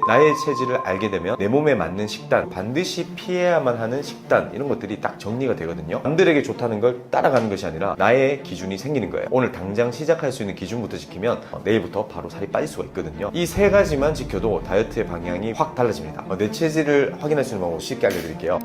나의 체질을 알게 되면 내 몸에 맞는 식단, 반드시 피해야만 하는 식단, 이런 것들이 딱 정리가 되거든요. 남들에게 좋다는 걸 따라가는 것이 아니라 나의 기준이 생기는 거예요. 오늘 당장 시작할 수 있는 기준부터 지키면 내일부터 바로 살이 빠질 수가 있거든요. 이 세 가지만 지켜도 다이어트의 방향이 확 달라집니다. 내 체질을 확인할 수 있는 방법 쉽게 알려드릴게요.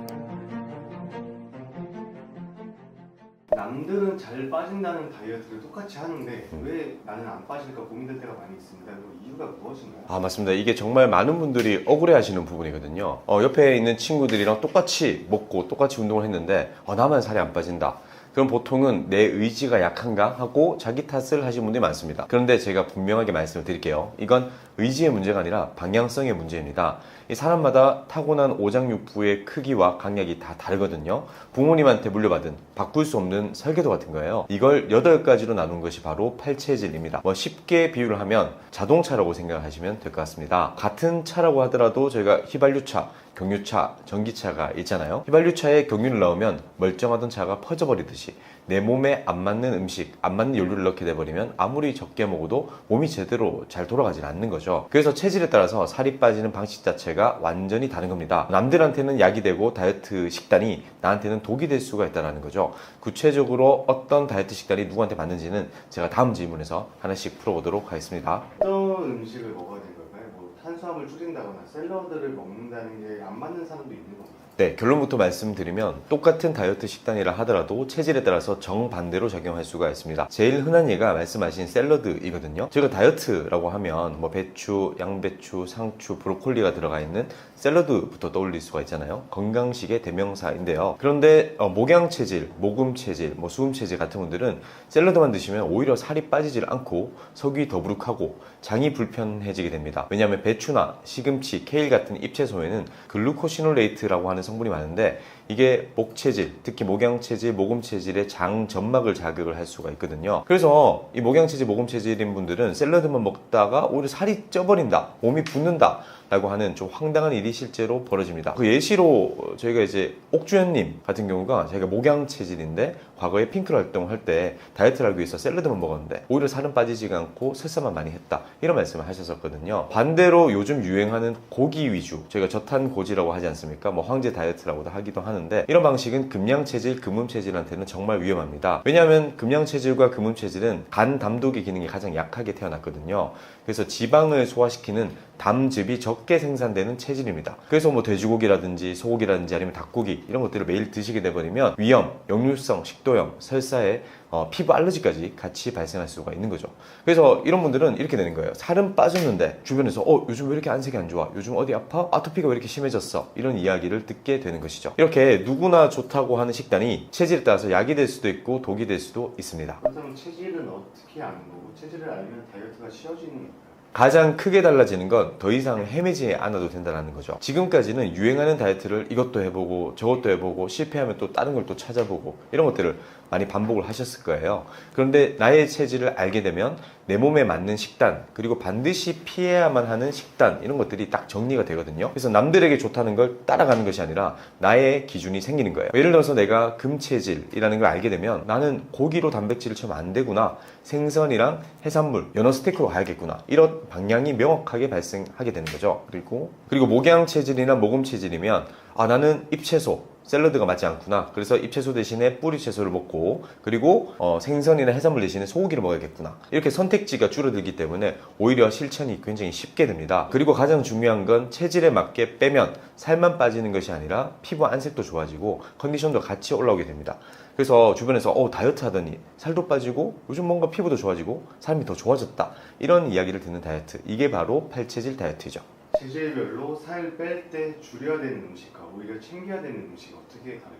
남들은 잘 빠진다는 다이어트를 똑같이 하는데 왜 나는 안 빠질까 고민될 때가 많이 있습니다. 이유가 무엇인가요? 맞습니다. 이게 정말 많은 분들이 억울해 하시는 부분이거든요. 옆에 있는 친구들이랑 똑같이 먹고 똑같이 운동을 했는데 나만 살이 안 빠진다. 그럼 보통은 내 의지가 약한가 하고 자기 탓을 하시는 분들이 많습니다. 그런데 제가 분명하게 말씀을 드릴게요. 이건 의지의 문제가 아니라 방향성의 문제입니다. 이 사람마다 타고난 오장육부의 크기와 강약이 다 다르거든요. 부모님한테 물려받은 바꿀 수 없는 설계도 같은 거예요. 이걸 8가지로 나눈 것이 바로 팔체질입니다. 쉽게 비유를 하면 자동차라고 생각하시면 될 것 같습니다. 같은 차라고 하더라도 저희가 휘발유차, 경유차, 전기차가 있잖아요. 휘발유차에 경유를 넣으면 멀쩡하던 차가 퍼져버리듯이 내 몸에 안 맞는 음식, 안 맞는 연료를 넣게 돼버리면 아무리 적게 먹어도 몸이 제대로 잘 돌아가질 않는 거죠. 그래서 체질에 따라서 살이 빠지는 방식 자체가 완전히 다른 겁니다. 남들한테는 약이 되고 다이어트 식단이 나한테는 독이 될 수가 있다는 거죠. 구체적으로 어떤 다이어트 식단이 누구한테 맞는지는 제가 다음 질문에서 하나씩 풀어보도록 하겠습니다. 어떤 음식을 먹어야 되는 걸까요? 탄수화물 줄인다거나 샐러드를 먹는다는 게 안 맞는 사람도 있는 겁니다. 네, 결론부터 말씀드리면 똑같은 다이어트 식단이라 하더라도 체질에 따라서 정반대로 작용할 수가 있습니다. 제일 흔한 예가 말씀하신 샐러드이거든요. 제가 다이어트라고 하면 배추, 양배추, 상추, 브로콜리가 들어가 있는 샐러드부터 떠올릴 수가 있잖아요. 건강식의 대명사인데요. 그런데 목양 체질, 모금 체질, 수음 체질 같은 분들은 샐러드만 드시면 오히려 살이 빠지질 않고 속이 더부룩하고 장이 불편해지게 됩니다. 왜냐하면 배추나 시금치, 케일 같은 잎채소에는 글루코시놀레이트라고 하는 성분이 많은데 이게 목 체질, 특히 목양 체질, 모금 체질의 장 점막을 자극을 할 수가 있거든요. 그래서 이 목양 체질, 모금 체질인 분들은 샐러드만 먹다가 오히려 살이 쪄버린다, 몸이 붓는다 라고 하는 좀 황당한 일이 실제로 벌어집니다. 그 예시로 저희가 이제 옥주현님 같은 경우가 자기가 목양 체질인데 과거에 핑클 활동을 할 때 다이어트를 하기 위해서 샐러드만 먹었는데 오히려 살은 빠지지가 않고 설사만 많이 했다, 이런 말씀을 하셨었거든요. 반대로 요즘 유행하는 고기 위주, 저희가 저탄고지라고 하지 않습니까? 황제 다이어트라고도 하기도 하는데 이런 방식은 금양 체질, 금음 체질한테는 정말 위험합니다. 왜냐하면 금양 체질과 금음 체질은 간 담독의 기능이 가장 약하게 태어났거든요. 그래서 지방을 소화시키는 담즙이 적게 생산되는 체질입니다. 그래서 돼지고기라든지 소고기라든지 아니면 닭고기 이런 것들을 매일 드시게 돼버리면 위염, 역류성 식도염, 설사에 피부 알러지까지 같이 발생할 수가 있는 거죠. 그래서 이런 분들은 이렇게 되는 거예요. 살은 빠졌는데 주변에서 요즘 왜 이렇게 안색이 안 좋아? 요즘 어디 아파? 아토피가 왜 이렇게 심해졌어? 이런 이야기를 듣게 되는 것이죠. 이렇게 누구나 좋다고 하는 식단이 체질에 따라서 약이 될 수도 있고 독이 될 수도 있습니다. 그렇다면 체질은 어떻게 아는 거고 체질을 알면 다이어트가 쉬워지는 건가요? 가장 크게 달라지는 건 더 이상 헤매지 않아도 된다는 거죠. 지금까지는 유행하는 다이어트를 이것도 해보고 저것도 해보고 실패하면 또 다른 걸 또 찾아보고 이런 것들을 많이 반복을 하셨을 거예요. 그런데 나의 체질을 알게 되면 내 몸에 맞는 식단, 그리고 반드시 피해야만 하는 식단, 이런 것들이 딱 정리가 되거든요. 그래서 남들에게 좋다는 걸 따라가는 것이 아니라 나의 기준이 생기는 거예요. 예를 들어서 내가 금체질이라는 걸 알게 되면 나는 고기로 단백질을 채우면 안 되구나, 생선이랑 해산물, 연어 스테이크로 가야겠구나, 이런 방향이 명확하게 발생하게 되는 거죠. 그리고 목양 체질이나 모금 체질이면 나는 잎채소, 샐러드가 맞지 않구나, 그래서 잎채소 대신에 뿌리채소를 먹고 그리고 생선이나 해산물 대신에 소고기를 먹어야겠구나, 이렇게 선택지가 줄어들기 때문에 오히려 실천이 굉장히 쉽게 됩니다. 그리고 가장 중요한 건 체질에 맞게 빼면 살만 빠지는 것이 아니라 피부 안색도 좋아지고 컨디션도 같이 올라오게 됩니다. 그래서 주변에서 다이어트 하더니 살도 빠지고 요즘 뭔가 피부도 좋아지고 삶이 더 좋아졌다, 이런 이야기를 듣는 다이어트, 이게 바로 팔체질 다이어트죠. 체질별로 살 뺄 때 줄여야 되는 음식과 오히려 챙겨야 되는 음식이 어떻게 다를까요?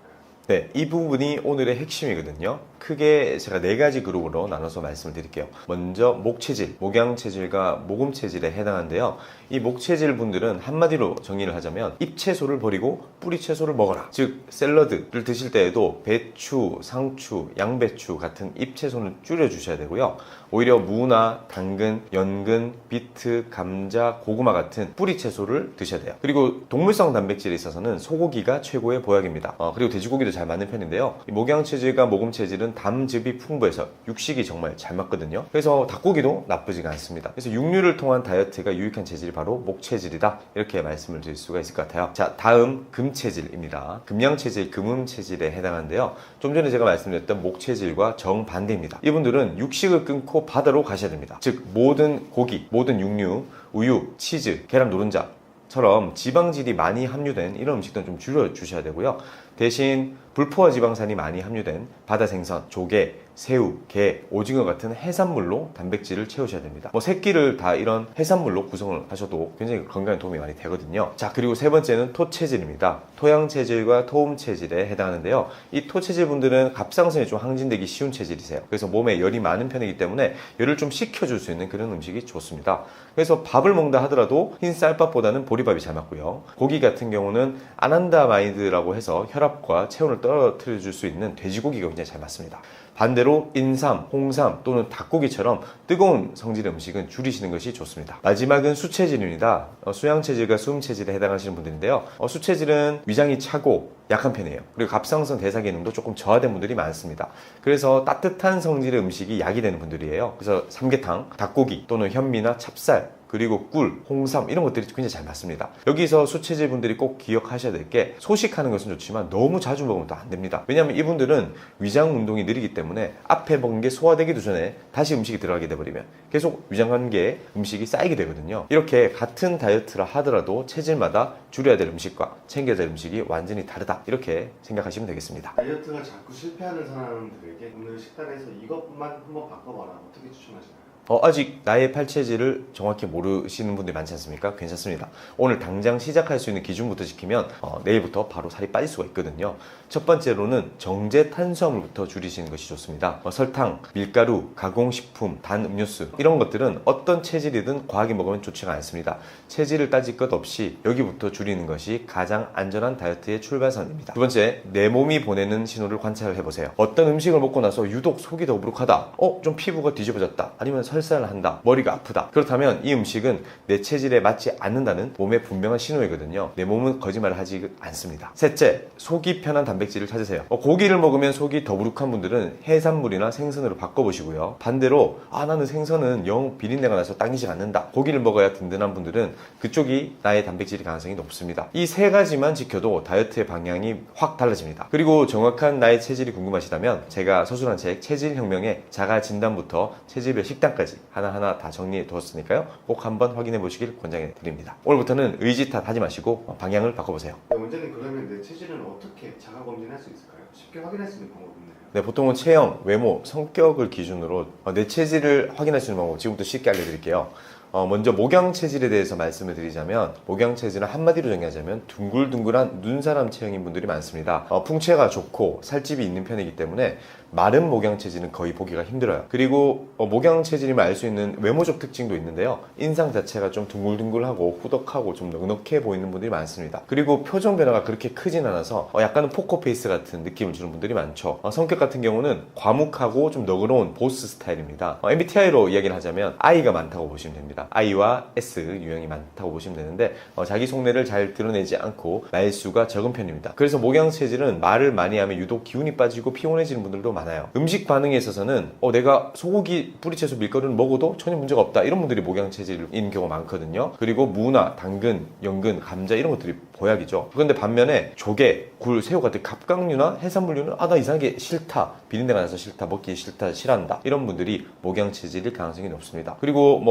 네, 이 부분이 오늘의 핵심이거든요. 크게 제가 4가지 그룹으로 나눠서 말씀을 드릴게요. 먼저 목체질, 목양체질과 모금체질에 해당하는데요. 이 목체질 분들은 한마디로 정리를 하자면 잎채소를 버리고 뿌리채소를 먹어라. 즉 샐러드를 드실 때에도 배추, 상추, 양배추 같은 잎채소는 줄여주셔야 되고요. 오히려 무나 당근, 연근, 비트, 감자, 고구마 같은 뿌리채소를 드셔야 돼요. 그리고 동물성 단백질에 있어서는 소고기가 최고의 보약입니다. 그리고 돼지고기도 잘 맞는 편인데요. 이 목양 체질과 모금 체질은 담즙이 풍부해서 육식이 정말 잘 맞거든요. 그래서 닭고기도 나쁘지가 않습니다. 그래서 육류를 통한 다이어트가 유익한 체질이 바로 목 체질이다, 이렇게 말씀을 드릴 수가 있을 것 같아요. 자, 다음 금 체질입니다. 금양 체질, 금음 체질에 해당하는데요. 좀 전에 제가 말씀드렸던 목 체질과 정반대입니다. 이분들은 육식을 끊고 바다로 가셔야 됩니다. 즉 모든 고기, 모든 육류, 우유, 치즈, 계란 노른자처럼 지방질이 많이 함유된 이런 음식들은 좀 줄여주셔야 되고요. 대신 불포화 지방산이 많이 함유된 바다 생선, 조개, 새우, 게, 오징어 같은 해산물로 단백질을 채우셔야 됩니다. 뭐 새끼를 다 이런 해산물로 구성을 하셔도 굉장히 건강에 도움이 많이 되거든요. 자, 그리고 세 번째는 토체질입니다. 토양 체질과 토음 체질에 해당하는데요. 이 토체질 분들은 갑상선이 좀 항진되기 쉬운 체질이세요. 그래서 몸에 열이 많은 편이기 때문에 열을 좀 식혀줄 수 있는 그런 음식이 좋습니다. 그래서 밥을 먹는다 하더라도 흰 쌀밥보다는 보리밥이 잘 맞고요. 고기 같은 경우는 아난다마이드라고 해서 혈압과 체온을 떨어뜨려 줄 수 있는 돼지고기가 굉장히 잘 맞습니다. 반대로 인삼, 홍삼 또는 닭고기처럼 뜨거운 성질의 음식은 줄이시는 것이 좋습니다. 마지막은 수체질입니다. 수양체질과 수음체질에 해당하시는 분들인데요. 수체질은 위장이 차고 약한 편이에요. 그리고 갑상선 대사 기능도 조금 저하된 분들이 많습니다. 그래서 따뜻한 성질의 음식이 약이 되는 분들이에요. 그래서 삼계탕, 닭고기 또는 현미나 찹쌀, 그리고 꿀, 홍삼 이런 것들이 굉장히 잘 맞습니다. 여기서 수체질 분들이 꼭 기억하셔야 될 게, 소식하는 것은 좋지만 너무 자주 먹으면 또 안 됩니다. 왜냐하면 이분들은 위장 운동이 느리기 때문에 앞에 먹은 게 소화되기도 전에 다시 음식이 들어가게 돼버리면 계속 위장관계에 음식이 쌓이게 되거든요. 이렇게 같은 다이어트라 하더라도 체질마다 줄여야 될 음식과 챙겨야 될 음식이 완전히 다르다, 이렇게 생각하시면 되겠습니다. 다이어트가 자꾸 실패하는 사람들에게 오늘 식단에서 이것만 한번 바꿔봐라, 어떻게 추천하시나요? 아직 나의 팔체질을 정확히 모르시는 분들이 많지 않습니까? 괜찮습니다. 오늘 당장 시작할 수 있는 기준부터 지키면 내일부터 바로 살이 빠질 수가 있거든요. 첫 번째로는 정제 탄수화물부터 줄이시는 것이 좋습니다. 설탕, 밀가루, 가공식품, 단 음료수 이런 것들은 어떤 체질이든 과하게 먹으면 좋지가 않습니다. 체질을 따질 것 없이 여기부터 줄이는 것이 가장 안전한 다이어트의 출발선입니다. 두 번째, 내 몸이 보내는 신호를 관찰을 해보세요. 어떤 음식을 먹고 나서 유독 속이 더부룩하다, 좀 피부가 뒤집어졌다, 아니면 설사를 한다, 머리가 아프다, 그렇다면 이 음식은 내 체질에 맞지 않는다는 몸의 분명한 신호이거든요. 내 몸은 거짓말을 하지 않습니다. 셋째, 속이 편한 단백질을 찾으세요. 고기를 먹으면 속이 더부룩한 분들은 해산물이나 생선으로 바꿔보시고요. 반대로 나는 생선은 영 비린내가 나서 당기지 않는다, 고기를 먹어야 든든한 분들은 그쪽이 나의 단백질 가능성이 높습니다. 이 세 가지만 지켜도 다이어트의 방향이 확 달라집니다. 그리고 정확한 나의 체질이 궁금하시다면 제가 서술한 책 체질혁명의 자가 진단부터 체질별 식단까지 하나하나 다 정리해 두었으니까요. 꼭 한번 확인해 보시길 권장해 드립니다. 오늘부터는 의지 탓하지 마시고 방향을 바꿔보세요. 원장님, 그러면 내 체질은 어떻게 자가 검진할 수 있을까요? 쉽게 확인할 수 있는 방법이 있나요? 네, 보통은 체형, 외모, 성격을 기준으로 내 체질을 확인할 수 있는 방법 지금부터 쉽게 알려드릴게요. 먼저 목양 체질에 대해서 말씀을 드리자면, 목양 체질은 한마디로 정의하자면 둥글둥글한 눈사람 체형인 분들이 많습니다. 풍채가 좋고 살집이 있는 편이기 때문에 마른 목양 체질은 거의 보기가 힘들어요. 그리고 목양 체질임을 알 수 있는 외모적 특징도 있는데요. 인상 자체가 좀 둥글둥글하고 후덕하고 좀 넉넉해 보이는 분들이 많습니다. 그리고 표정 변화가 그렇게 크진 않아서 약간은 포커페이스 같은 느낌을 주는 분들이 많죠. 성격 같은 경우는 과묵하고 좀 너그러운 보스 스타일입니다. MBTI로 이야기를 하자면 I가 많다고 보시면 됩니다. I와 S 유형이 많다고 보시면 되는데 자기 속내를 잘 드러내지 않고 말수가 적은 편입니다. 그래서 목양 체질은 말을 많이 하면 유독 기운이 빠지고 피곤해지는 분들도 많아요. 음식 반응에 있어서는 내가 소고기, 뿌리채소, 밀가루를 먹어도 전혀 문제가 없다, 이런 분들이 목양 체질인 경우가 많거든요. 그리고 무나 당근, 연근, 감자 이런 것들이 보약이죠. 그런데 반면에 조개, 굴, 새우 같은 갑각류나 해산물류는 나 이상하게 싫다, 비린내가 나서 싫다, 먹기 싫다, 싫어한다, 이런 분들이 목양 체질일 가능성이 높습니다. 그리고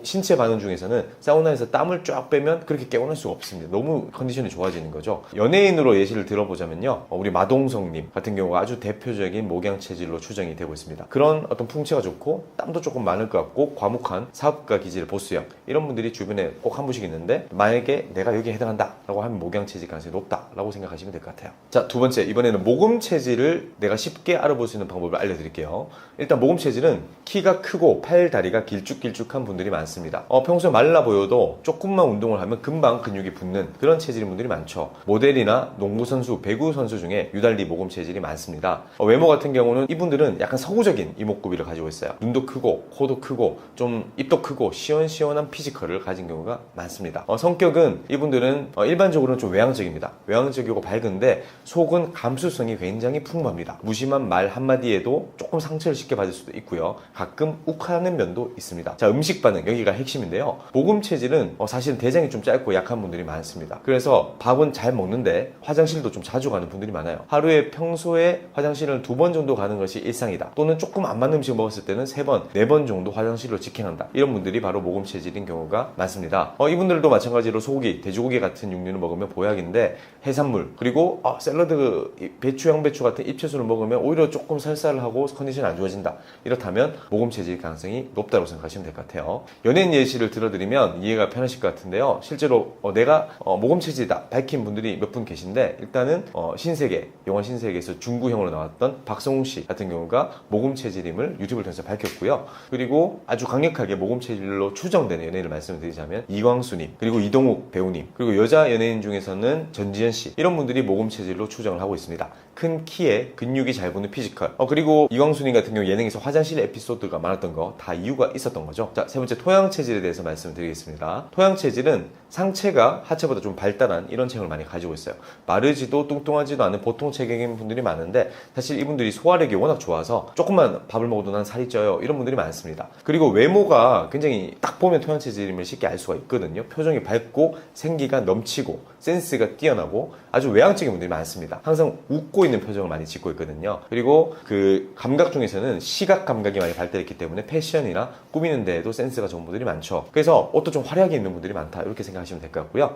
신체 반응 중에서는 사우나에서 땀을 쫙 빼면 그렇게 깨어날 수가 없습니다. 너무 컨디션이 좋아지는 거죠. 연예인으로 예시를 들어보자면요, 우리 마동석님 같은 경우가 아주 대표적인 목양 체질로 추정이 되고 있습니다. 그런 어떤 풍채가 좋고 땀도 조금 많을 것 같고 과묵한 사업가 기질 보스형, 이런 분들이 주변에 꼭 한 분씩 있는데, 만약에 내가 여기에 해당한다 라고 하면 목양 체질 가능성이 높다 라고 생각하시면 될 것 같아요. 자, 두 번째, 이번에는 모금 체질을 내가 쉽게 알아볼 수 있는 방법을 알려드릴게요. 일단 모금 체질은 키가 크고 팔, 다리가 길쭉길쭉한 분들이 많습니다. 평소에 말라 보여도 조금만 운동을 하면 금방 근육이 붙는 그런 체질인 분들이 많죠. 모델이나 농구선수, 배구선수 중에 유달리 모금 체질이 많습니다. 외모 같은 경우는 이분들은 약간 서구적인 이목구비를 가지고 있어요. 눈도 크고 코도 크고 좀 입도 크고 시원시원한 피지컬을 가진 경우가 많습니다. 성격은 이분들은 일반적으로 외관적으로는 좀 외향적입니다. 외향적이고 밝은데 속은 감수성이 굉장히 풍부합니다. 무심한 말 한마디에도 조금 상처를 쉽게 받을 수도 있고요. 가끔 욱하는 면도 있습니다. 자, 음식 반응 여기가 핵심인데요. 모금 체질은 사실은 대장이 좀 짧고 약한 분들이 많습니다. 그래서 밥은 잘 먹는데 화장실도 좀 자주 가는 분들이 많아요. 하루에 평소에 화장실을 2번 정도 가는 것이 일상이다. 또는 조금 안 맞는 음식을 먹었을 때는 3번, 4번 정도 화장실로 직행한다. 이런 분들이 바로 모금 체질인 경우가 많습니다. 이분들도 마찬가지로 소고기, 돼지고기 같은 육류를 먹으면 보약인데 해산물 그리고 샐러드, 배추, 양배추 같은 잎채소를 먹으면 오히려 조금 설사를 하고 컨디션이 안 좋아진다. 이렇다면 모금 체질 가능성이 높다고 생각하시면 될 것 같아요. 연예인 예시를 들어드리면 이해가 편하실 것 같은데요. 실제로 내가 모금 체질이다 밝힌 분들이 몇 분 계신데 일단은 신세계, 영화 신세계에서 중구형으로 나왔던 박성웅 씨 같은 경우가 모금 체질임을 유튜브를 통해서 밝혔고요. 그리고 아주 강력하게 모금 체질로 추정되는 연예인을 말씀을 드리자면 이광수님, 그리고 이동욱 배우님, 그리고 여자 연예인 중에서는 전지현 씨, 이런 분들이 모금 체질로 추정을 하고 있습니다. 큰 키에 근육이 잘 붙는 피지컬. 그리고 이광수님 같은 경우 예능에서 화장실 에피소드가 많았던 거 다 이유가 있었던 거죠. 자, 세 번째 토양 체질에 대해서 말씀을 드리겠습니다. 토양 체질은 상체가 하체보다 좀 발달한 이런 체형을 많이 가지고 있어요. 마르지도 뚱뚱하지도 않은 보통 체격인 분들이 많은데 사실 이분들이 소화력이 워낙 좋아서 조금만 밥을 먹어도 난 살이 쪄요. 이런 분들이 많습니다. 그리고 외모가 굉장히 딱 보면 토양 체질임을 쉽게 알 수가 있거든요. 표정이 밝고 생기가 넘치고 센스가 뛰어나고 아주 외향적인 분들이 많습니다. 항상 웃고 있는 표정을 많이 짓고 있거든요. 그리고 그 감각 중에서는 시각 감각이 많이 발달했기 때문에 패션이나 꾸미는 데에도 센스가 좋은 분들이 많죠. 그래서 옷도 좀 화려하게 입는 분들이 많다. 이렇게 생각하시면 될 것 같고요.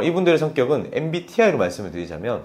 이분들의 성격은 MBTI로 말씀을 드리자면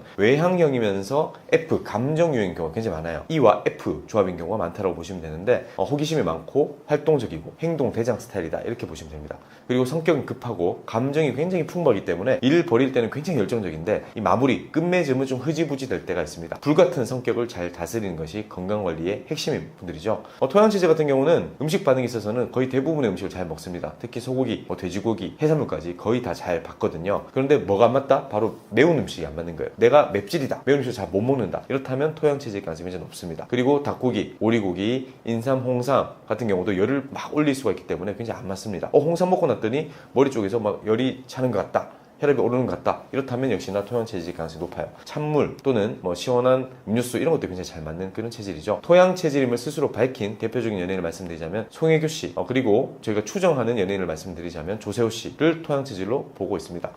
외향형이면서 F, 감정유인 경우가 굉장히 많아요. E와 F 조합인 경우가 많다고 보시면 되는데 호기심이 많고 활동적이고 행동 대장 스타일이다 이렇게 보시면 됩니다. 그리고 성격은 급하고 감정이 굉장히 풍부하기 때문에 일을 벌일 때는 굉장히 열정적인데 이 마무리, 끝맺음은 좀 흐지부지 될 때가 있습니다. 불같은 성격을 잘 다스리는 것이 건강관리의 핵심인 분들이죠. 토양체질 같은 경우는 음식 반응에 있어서는 거의 대부분의 음식을 잘 먹습니다. 특히 소고기, 돼지고기, 해산물까지 거의 다 잘 받거든요. 그런데 뭐가 안 맞다? 바로 매운 음식이 안 맞는 거예요. 내가 맵찔이다. 매운 음식을 잘 못 먹는다. 이렇다면 토양체질 가능성이 굉장히 높습니다. 그리고 닭고기, 오리고기, 인삼, 홍삼 같은 경우도 열을 막 올릴 수가 있기 때문에 굉장히 안 맞습니다. 홍삼 먹고 났더니 머리 쪽에서 막 열이 차는 것 같다. 혈압이 오르는 것 같다. 이렇다면 역시나 토양 체질 가능성이 높아요. 찬물 또는 시원한 음료수 이런 것도 굉장히 잘 맞는 그런 체질이죠. 토양 체질임을 스스로 밝힌 대표적인 연예인을 말씀드리자면 송혜교 씨, 그리고 저희가 추정하는 연예인을 말씀드리자면 조세호 씨를 토양 체질로 보고 있습니다.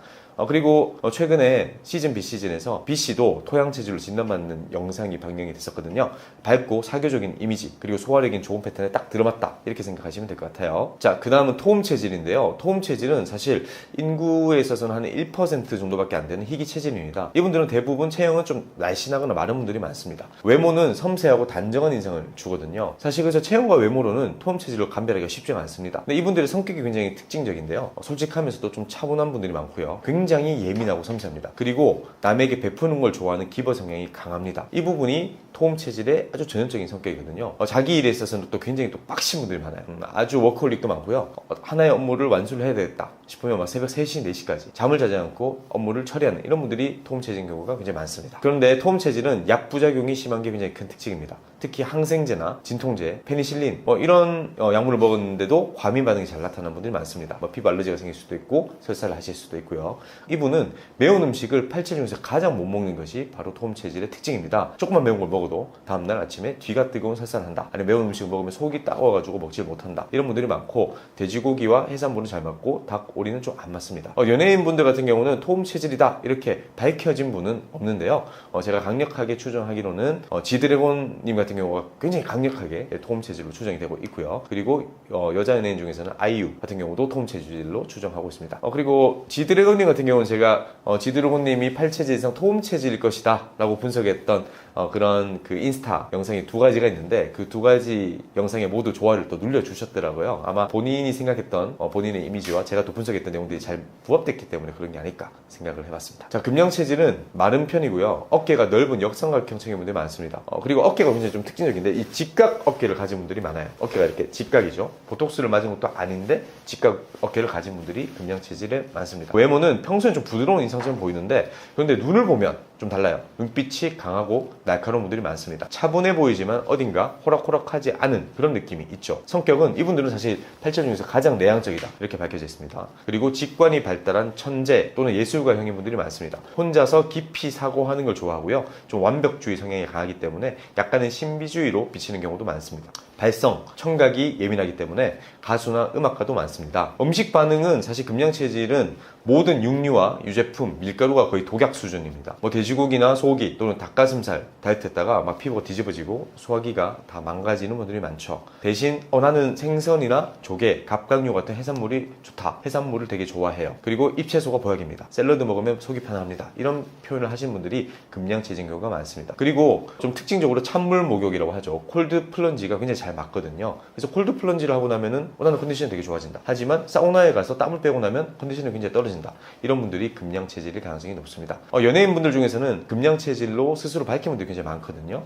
그리고 최근에 시즌 B 시즌에서 B 씨도 토양 체질로 진단받는 영상이 방영이 됐었거든요. 밝고 사교적인 이미지 그리고 소화력인 좋은 패턴에 딱 들어맞다 이렇게 생각하시면 될 것 같아요. 자, 그 다음은 토음 체질인데요. 토음 체질은 사실 인구에 있어서는 한 1% 정도밖에 안 되는 희귀 체질입니다. 이분들은 대부분 체형은 좀 날씬하거나 마른 분들이 많습니다. 외모는 섬세하고 단정한 인상을 주거든요. 사실 그래서 체형과 외모로는 토음 체질로 감별하기가 쉽지가 않습니다. 근데 이분들의 성격이 굉장히 특징적인데요. 솔직하면서도 좀 차분한 분들이 많고요. 굉장히 예민하고 섬세합니다. 그리고 남에게 베푸는 걸 좋아하는 기버 성향이 강합니다. 이 부분이 토음 체질의 아주 전형적인 성격이거든요. 자기 일에 있어서는 또 굉장히 또 빡신 분들이 많아요. 아주 워커홀릭도 많고요. 하나의 업무를 완수를 해야 되겠다 싶으면 막 새벽 3시, 4시까지 잠을 자지 않고 업무를 처리하는 이런 분들이 토음 체질인 경우가 굉장히 많습니다. 그런데 토음 체질은 약 부작용이 심한 게 굉장히 큰 특징입니다. 특히 항생제나 진통제, 페니실린 이런 약물을 먹었는데도 과민 반응이 잘 나타나는 분들이 많습니다. 피부 알러지가 생길 수도 있고 설사를 하실 수도 있고요. 이분은 매운 음식을 8체 중에서 가장 못 먹는 것이 바로 토음 체질의 특징입니다. 조금만 매운 걸 먹어도 다음날 아침에 뒤가 뜨거운 설사를 한다. 아니면 매운 음식을 먹으면 속이 따가워가지고 먹질 못한다. 이런 분들이 많고 돼지고기와 해산물은 잘 맞고 닭, 오리는 좀 안 맞습니다. 연예인분들 같은 경우는 토음 체질이다 이렇게 밝혀진 분은 없는데요. 제가 강력하게 추정하기로는 지드래곤님 같은 경우가 굉장히 강력하게 토음 체질로 추정이 되고 있고요. 그리고 여자 연예인 중에서는 아이유 같은 경우도 토음 체질로 추정하고 있습니다. 그리고 지드래곤님 같은 경우는 제가 지드래곤님이 8체질 이상 토음 체질일 것이다 라고 분석했던 그런 그 인스타 영상이 2가지가 있는데 그 2가지 영상에 모두 좋아요를 또 눌러주셨더라고요. 아마 본인이 생각했던 본인의 이미지와 제가 또 분석했던 내용들이 잘 부합됐기 때문에 그런 게 아닐까 생각을 해봤습니다. 자, 금양 체질은 마른 편이고요. 어깨가 넓은 역삼각형 체형의 분들이 많습니다. 그리고 어깨가 굉장히 좀 특징적인데 이 직각 어깨를 가진 분들이 많아요. 어깨가 이렇게 직각이죠. 보톡스를 맞은 것도 아닌데 직각 어깨를 가진 분들이 금양 체질에 많습니다. 외모는 평소에 좀 부드러운 인상처럼 보이는데 그런데 눈을 보면 좀 달라요. 눈빛이 강하고 날카로운 분들이 많습니다. 차분해 보이지만 어딘가 호락호락하지 않은 그런 느낌이 있죠. 성격은 이분들은 사실 8체 중에서 가장 내향적이다 이렇게 밝혀져 있습니다. 그리고 직관이 발달한 천재 또는 예술가형인 분들이 많습니다. 혼자서 깊이 사고하는 걸 좋아하고요. 좀 완벽주의 성향이 강하기 때문에 약간의 신비주의로 비치는 경우도 많습니다. 발성, 청각이 예민하기 때문에 가수나 음악가도 많습니다. 음식 반응은 사실 금양체질은 모든 육류와 유제품, 밀가루가 거의 독약 수준입니다. 뭐 돼지고기나 소고기 또는 닭가슴살 다이어트했다가 막 피부가 뒤집어지고 소화기가 다 망가지는 분들이 많죠. 대신 나는 생선이나 조개, 갑각류 같은 해산물이 좋다. 해산물을 되게 좋아해요. 그리고 잎채소가 보약입니다. 샐러드 먹으면 속이 편합니다. 이런 표현을 하신 분들이 금양체질인 경우가 많습니다. 그리고 좀 특징적으로 찬물 목욕이라고 하죠. 콜드 플런지가 굉장히 잘 맞거든요. 그래서 콜드 플런지를 하고 나면은 나는 컨디션이 되게 좋아진다. 하지만 사우나에 가서 땀을 빼고 나면 컨디션이 굉장히 떨어진다. 이런 분들이 금양체질일 가능성이 높습니다. 연예인분들 중에서는 금양체질로 스스로 밝힌 분들이 굉장히 많거든요.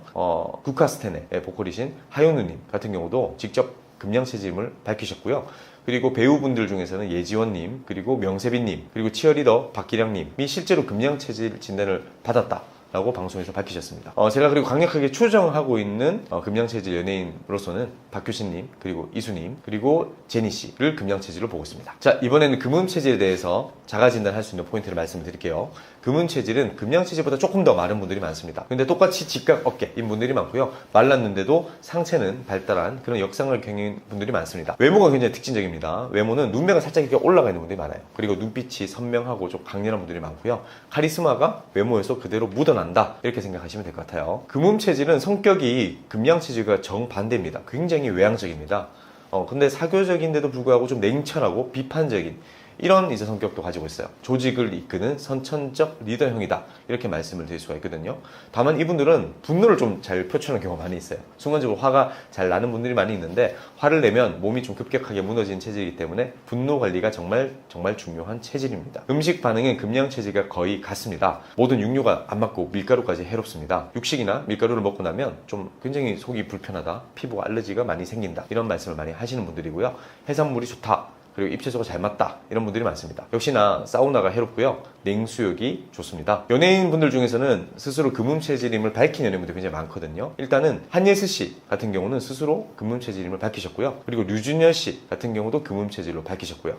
국카스텐의 보컬이신 하윤우님 같은 경우도 직접 금양체질임을 밝히셨고요. 그리고 배우분들 중에서는 예지원님, 그리고 명세빈님, 그리고 치어리더 박기량님이 실제로 금양체질 진단을 받았다 라고 방송에서 밝히셨습니다. 제가 그리고 강력하게 추정하고 있는 금양체질 연예인으로서는 박규신님, 그리고 이수님, 그리고 제니씨를 금양체질로 보고 있습니다. 자, 이번에는 금음체질에 대해서 자가진단할 수 있는 포인트를 말씀드릴게요. 금음체질은 금양체질보다 조금 더 마른 분들이 많습니다. 근데 똑같이 직각 어깨인 분들이 많고요. 말랐는데도 상체는 발달한 그런 역상을 경인 분들이 많습니다. 외모가 굉장히 특징적입니다. 외모는 눈매가 살짝 이렇게 올라가 있는 분들이 많아요. 그리고 눈빛이 선명하고 좀 강렬한 분들이 많고요. 카리스마가 외모에서 그대로 묻어난다 이렇게 생각하시면 될 것 같아요. 금음체질은 성격이 금양체질과 정반대입니다. 굉장히 외향적입니다. 근데 사교적인데도 불구하고 좀 냉철하고 비판적인 이런 이제 성격도 가지고 있어요. 조직을 이끄는 선천적 리더형이다 이렇게 말씀을 드릴 수가 있거든요. 다만 이분들은 분노를 좀 잘 표출하는 경우가 많이 있어요. 순간적으로 화가 잘 나는 분들이 많이 있는데 화를 내면 몸이 좀 급격하게 무너지는 체질이기 때문에 분노 관리가 정말 중요한 체질입니다. 음식 반응은 금양체질과 거의 같습니다. 모든 육류가 안 맞고 밀가루까지 해롭습니다. 육식이나 밀가루를 먹고 나면 좀 굉장히 속이 불편하다, 피부 알러지가 많이 생긴다 이런 말씀을 많이 하시는 분들이고요. 해산물이 좋다, 그리고 잎채소가 잘 맞다 이런 분들이 많습니다. 역시나 사우나가 해롭고요. 냉수욕이 좋습니다. 연예인분들 중에서는 스스로 금음체질임을 밝힌 연예인분들이 굉장히 많거든요. 일단은 한예슬 씨 같은 경우는 스스로 금음체질임을 밝히셨고요. 그리고 류준열 씨 같은 경우도 금음체질로 밝히셨고요.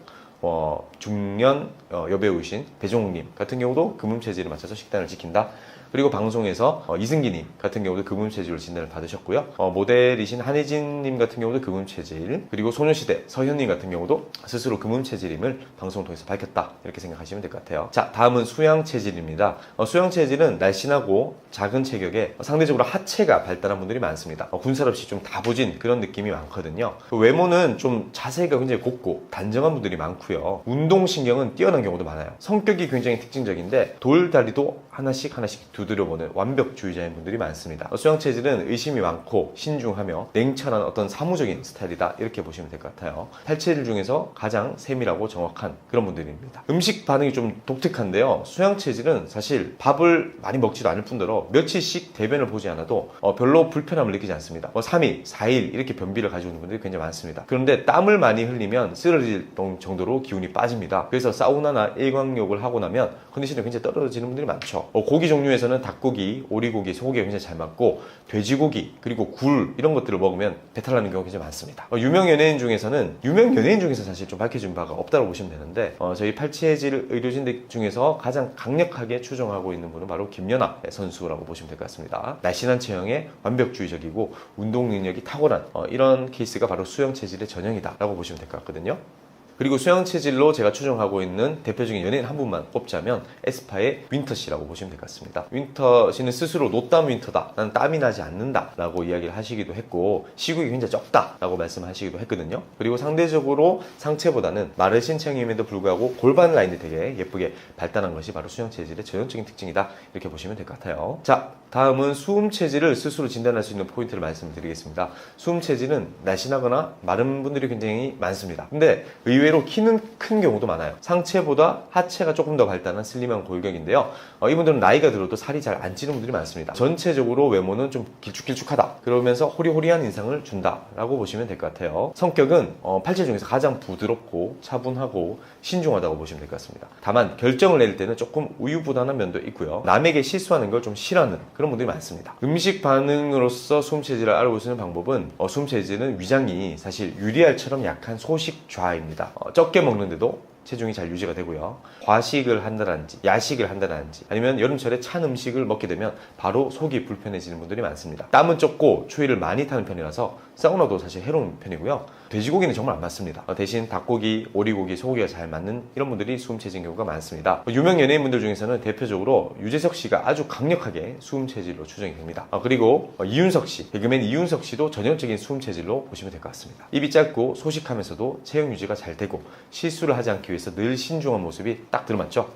중년 여배우이신 배종욱님 같은 경우도 금음체질에 맞춰서 식단을 지킨다. 그리고 방송에서 이승기님 같은 경우도 금음체질로 진단을 받으셨고요. 모델이신 한혜진님 같은 경우도 금음체질, 그리고 소녀시대 서현님 같은 경우도 스스로 금음체질임을 방송을 통해서 밝혔다 이렇게 생각하시면 될 것 같아요. 자, 다음은 수양체질입니다. 수양체질은 날씬하고 작은 체격에 상대적으로 하체가 발달한 분들이 많습니다. 군살 없이 좀 다부진 그런 느낌이 많거든요. 외모는 좀 자세가 굉장히 곱고 단정한 분들이 많고요. 운동신경은 뛰어난 경우도 많아요. 성격이 굉장히 특징적인데 돌다리도 하나씩 두드려보는 완벽주의자인 분들이 많습니다. 수양체질은 의심이 많고 신중하며 냉철한 어떤 사무적인 스타일이다 이렇게 보시면 될 것 같아요. 8체질 중에서 가장 세밀하고 정확한 그런 분들입니다. 음식 반응이 좀 독특한데요. 수양체질은 사실 밥을 많이 먹지도 않을 뿐더러 며칠씩 대변을 보지 않아도 별로 불편함을 느끼지 않습니다. 3일, 4일 이렇게 변비를 가지고 있는 분들이 굉장히 많습니다. 그런데 땀을 많이 흘리면 쓰러질 정도로 기운이 빠집니다. 그래서 사우나나 일광욕을 하고 나면 컨디션이 굉장히 떨어지는 분들이 많죠. 고기 종류에서는 닭고기, 오리고기, 소고기가 굉장히 잘 맞고 돼지고기, 그리고 굴 이런 것들을 먹으면 배탈 나는 경우가 굉장히 많습니다. 유명 연예인 중에서 사실 좀 밝혀진 바가 없다고 보시면 되는데 저희 8체질 의료진들 중에서 가장 강력하게 추정하고 있는 분은 바로 김연아 선수라고 보시면 될 것 같습니다. 날씬한 체형에 완벽주의적이고 운동 능력이 탁월한 이런 케이스가 바로 수양체질의 전형이다 라고 보시면 될 것 같거든요. 그리고 수양체질로 제가 추정하고 있는 대표적인 연예인 한 분만 꼽자면 에스파의 윈터 씨라고 보시면 될 것 같습니다. 윈터 씨는 스스로 노땀 윈터다, 나는 땀이 나지 않는다 라고 이야기를 하시기도 했고 시국이 굉장히 적다 라고 말씀하시기도 했거든요. 그리고 상대적으로 상체보다는 마르신 체형임에도 불구하고 골반 라인이 되게 예쁘게 발달한 것이 바로 수양체질의 전형적인 특징이다 이렇게 보시면 될 것 같아요. 자, 다음은 수음체질을 스스로 진단할 수 있는 포인트를 말씀드리겠습니다. 수음체질은 날씬하거나 마른 분들이 굉장히 많습니다. 근데 의외로 의외로 키는 큰 경우도 많아요. 상체보다 하체가 조금 더 발달한 슬림한 골격인데요. 이분들은 나이가 들어도 살이 잘 안 찌는 분들이 많습니다. 전체적으로 외모는 좀 길쭉길쭉하다. 그러면서 호리호리한 인상을 준다라고 보시면 될 것 같아요. 성격은 팔체 중에서 가장 부드럽고 차분하고 신중하다고 보시면 될 것 같습니다. 다만 결정을 내릴 때는 조금 우유부단한 면도 있고요. 남에게 실수하는 걸 좀 싫어하는 그런 분들이 많습니다. 음식 반응으로서 수음 체질을 알아볼 방법은 수음 체질은 위장이 사실 유리알처럼 약한 소식좌입니다. 적게 먹는데도 체중이 잘 유지가 되고요. 과식을 한다든지 야식을 한다든지 아니면 여름철에 찬 음식을 먹게 되면 바로 속이 불편해지는 분들이 많습니다. 땀은 적고 추위를 많이 타는 편이라서 사우나도 사실 해로운 편이고요. 돼지고기는 정말 안 맞습니다. 대신 닭고기, 오리고기, 소고기가 잘 맞는 이런 분들이 수음체질인 경우가 많습니다. 유명 연예인분들 중에서는 대표적으로 유재석 씨가 아주 강력하게 수음체질로 추정이 됩니다. 그리고 이윤석 씨, 개그맨 이윤석 씨도 전형적인 수음체질로 보시면 될 것 같습니다. 입이 짧고 소식하면서도 체형 유지가 잘 되고 실수를 하지 않기 위해서 늘 신중한 모습이 딱 들어맞죠?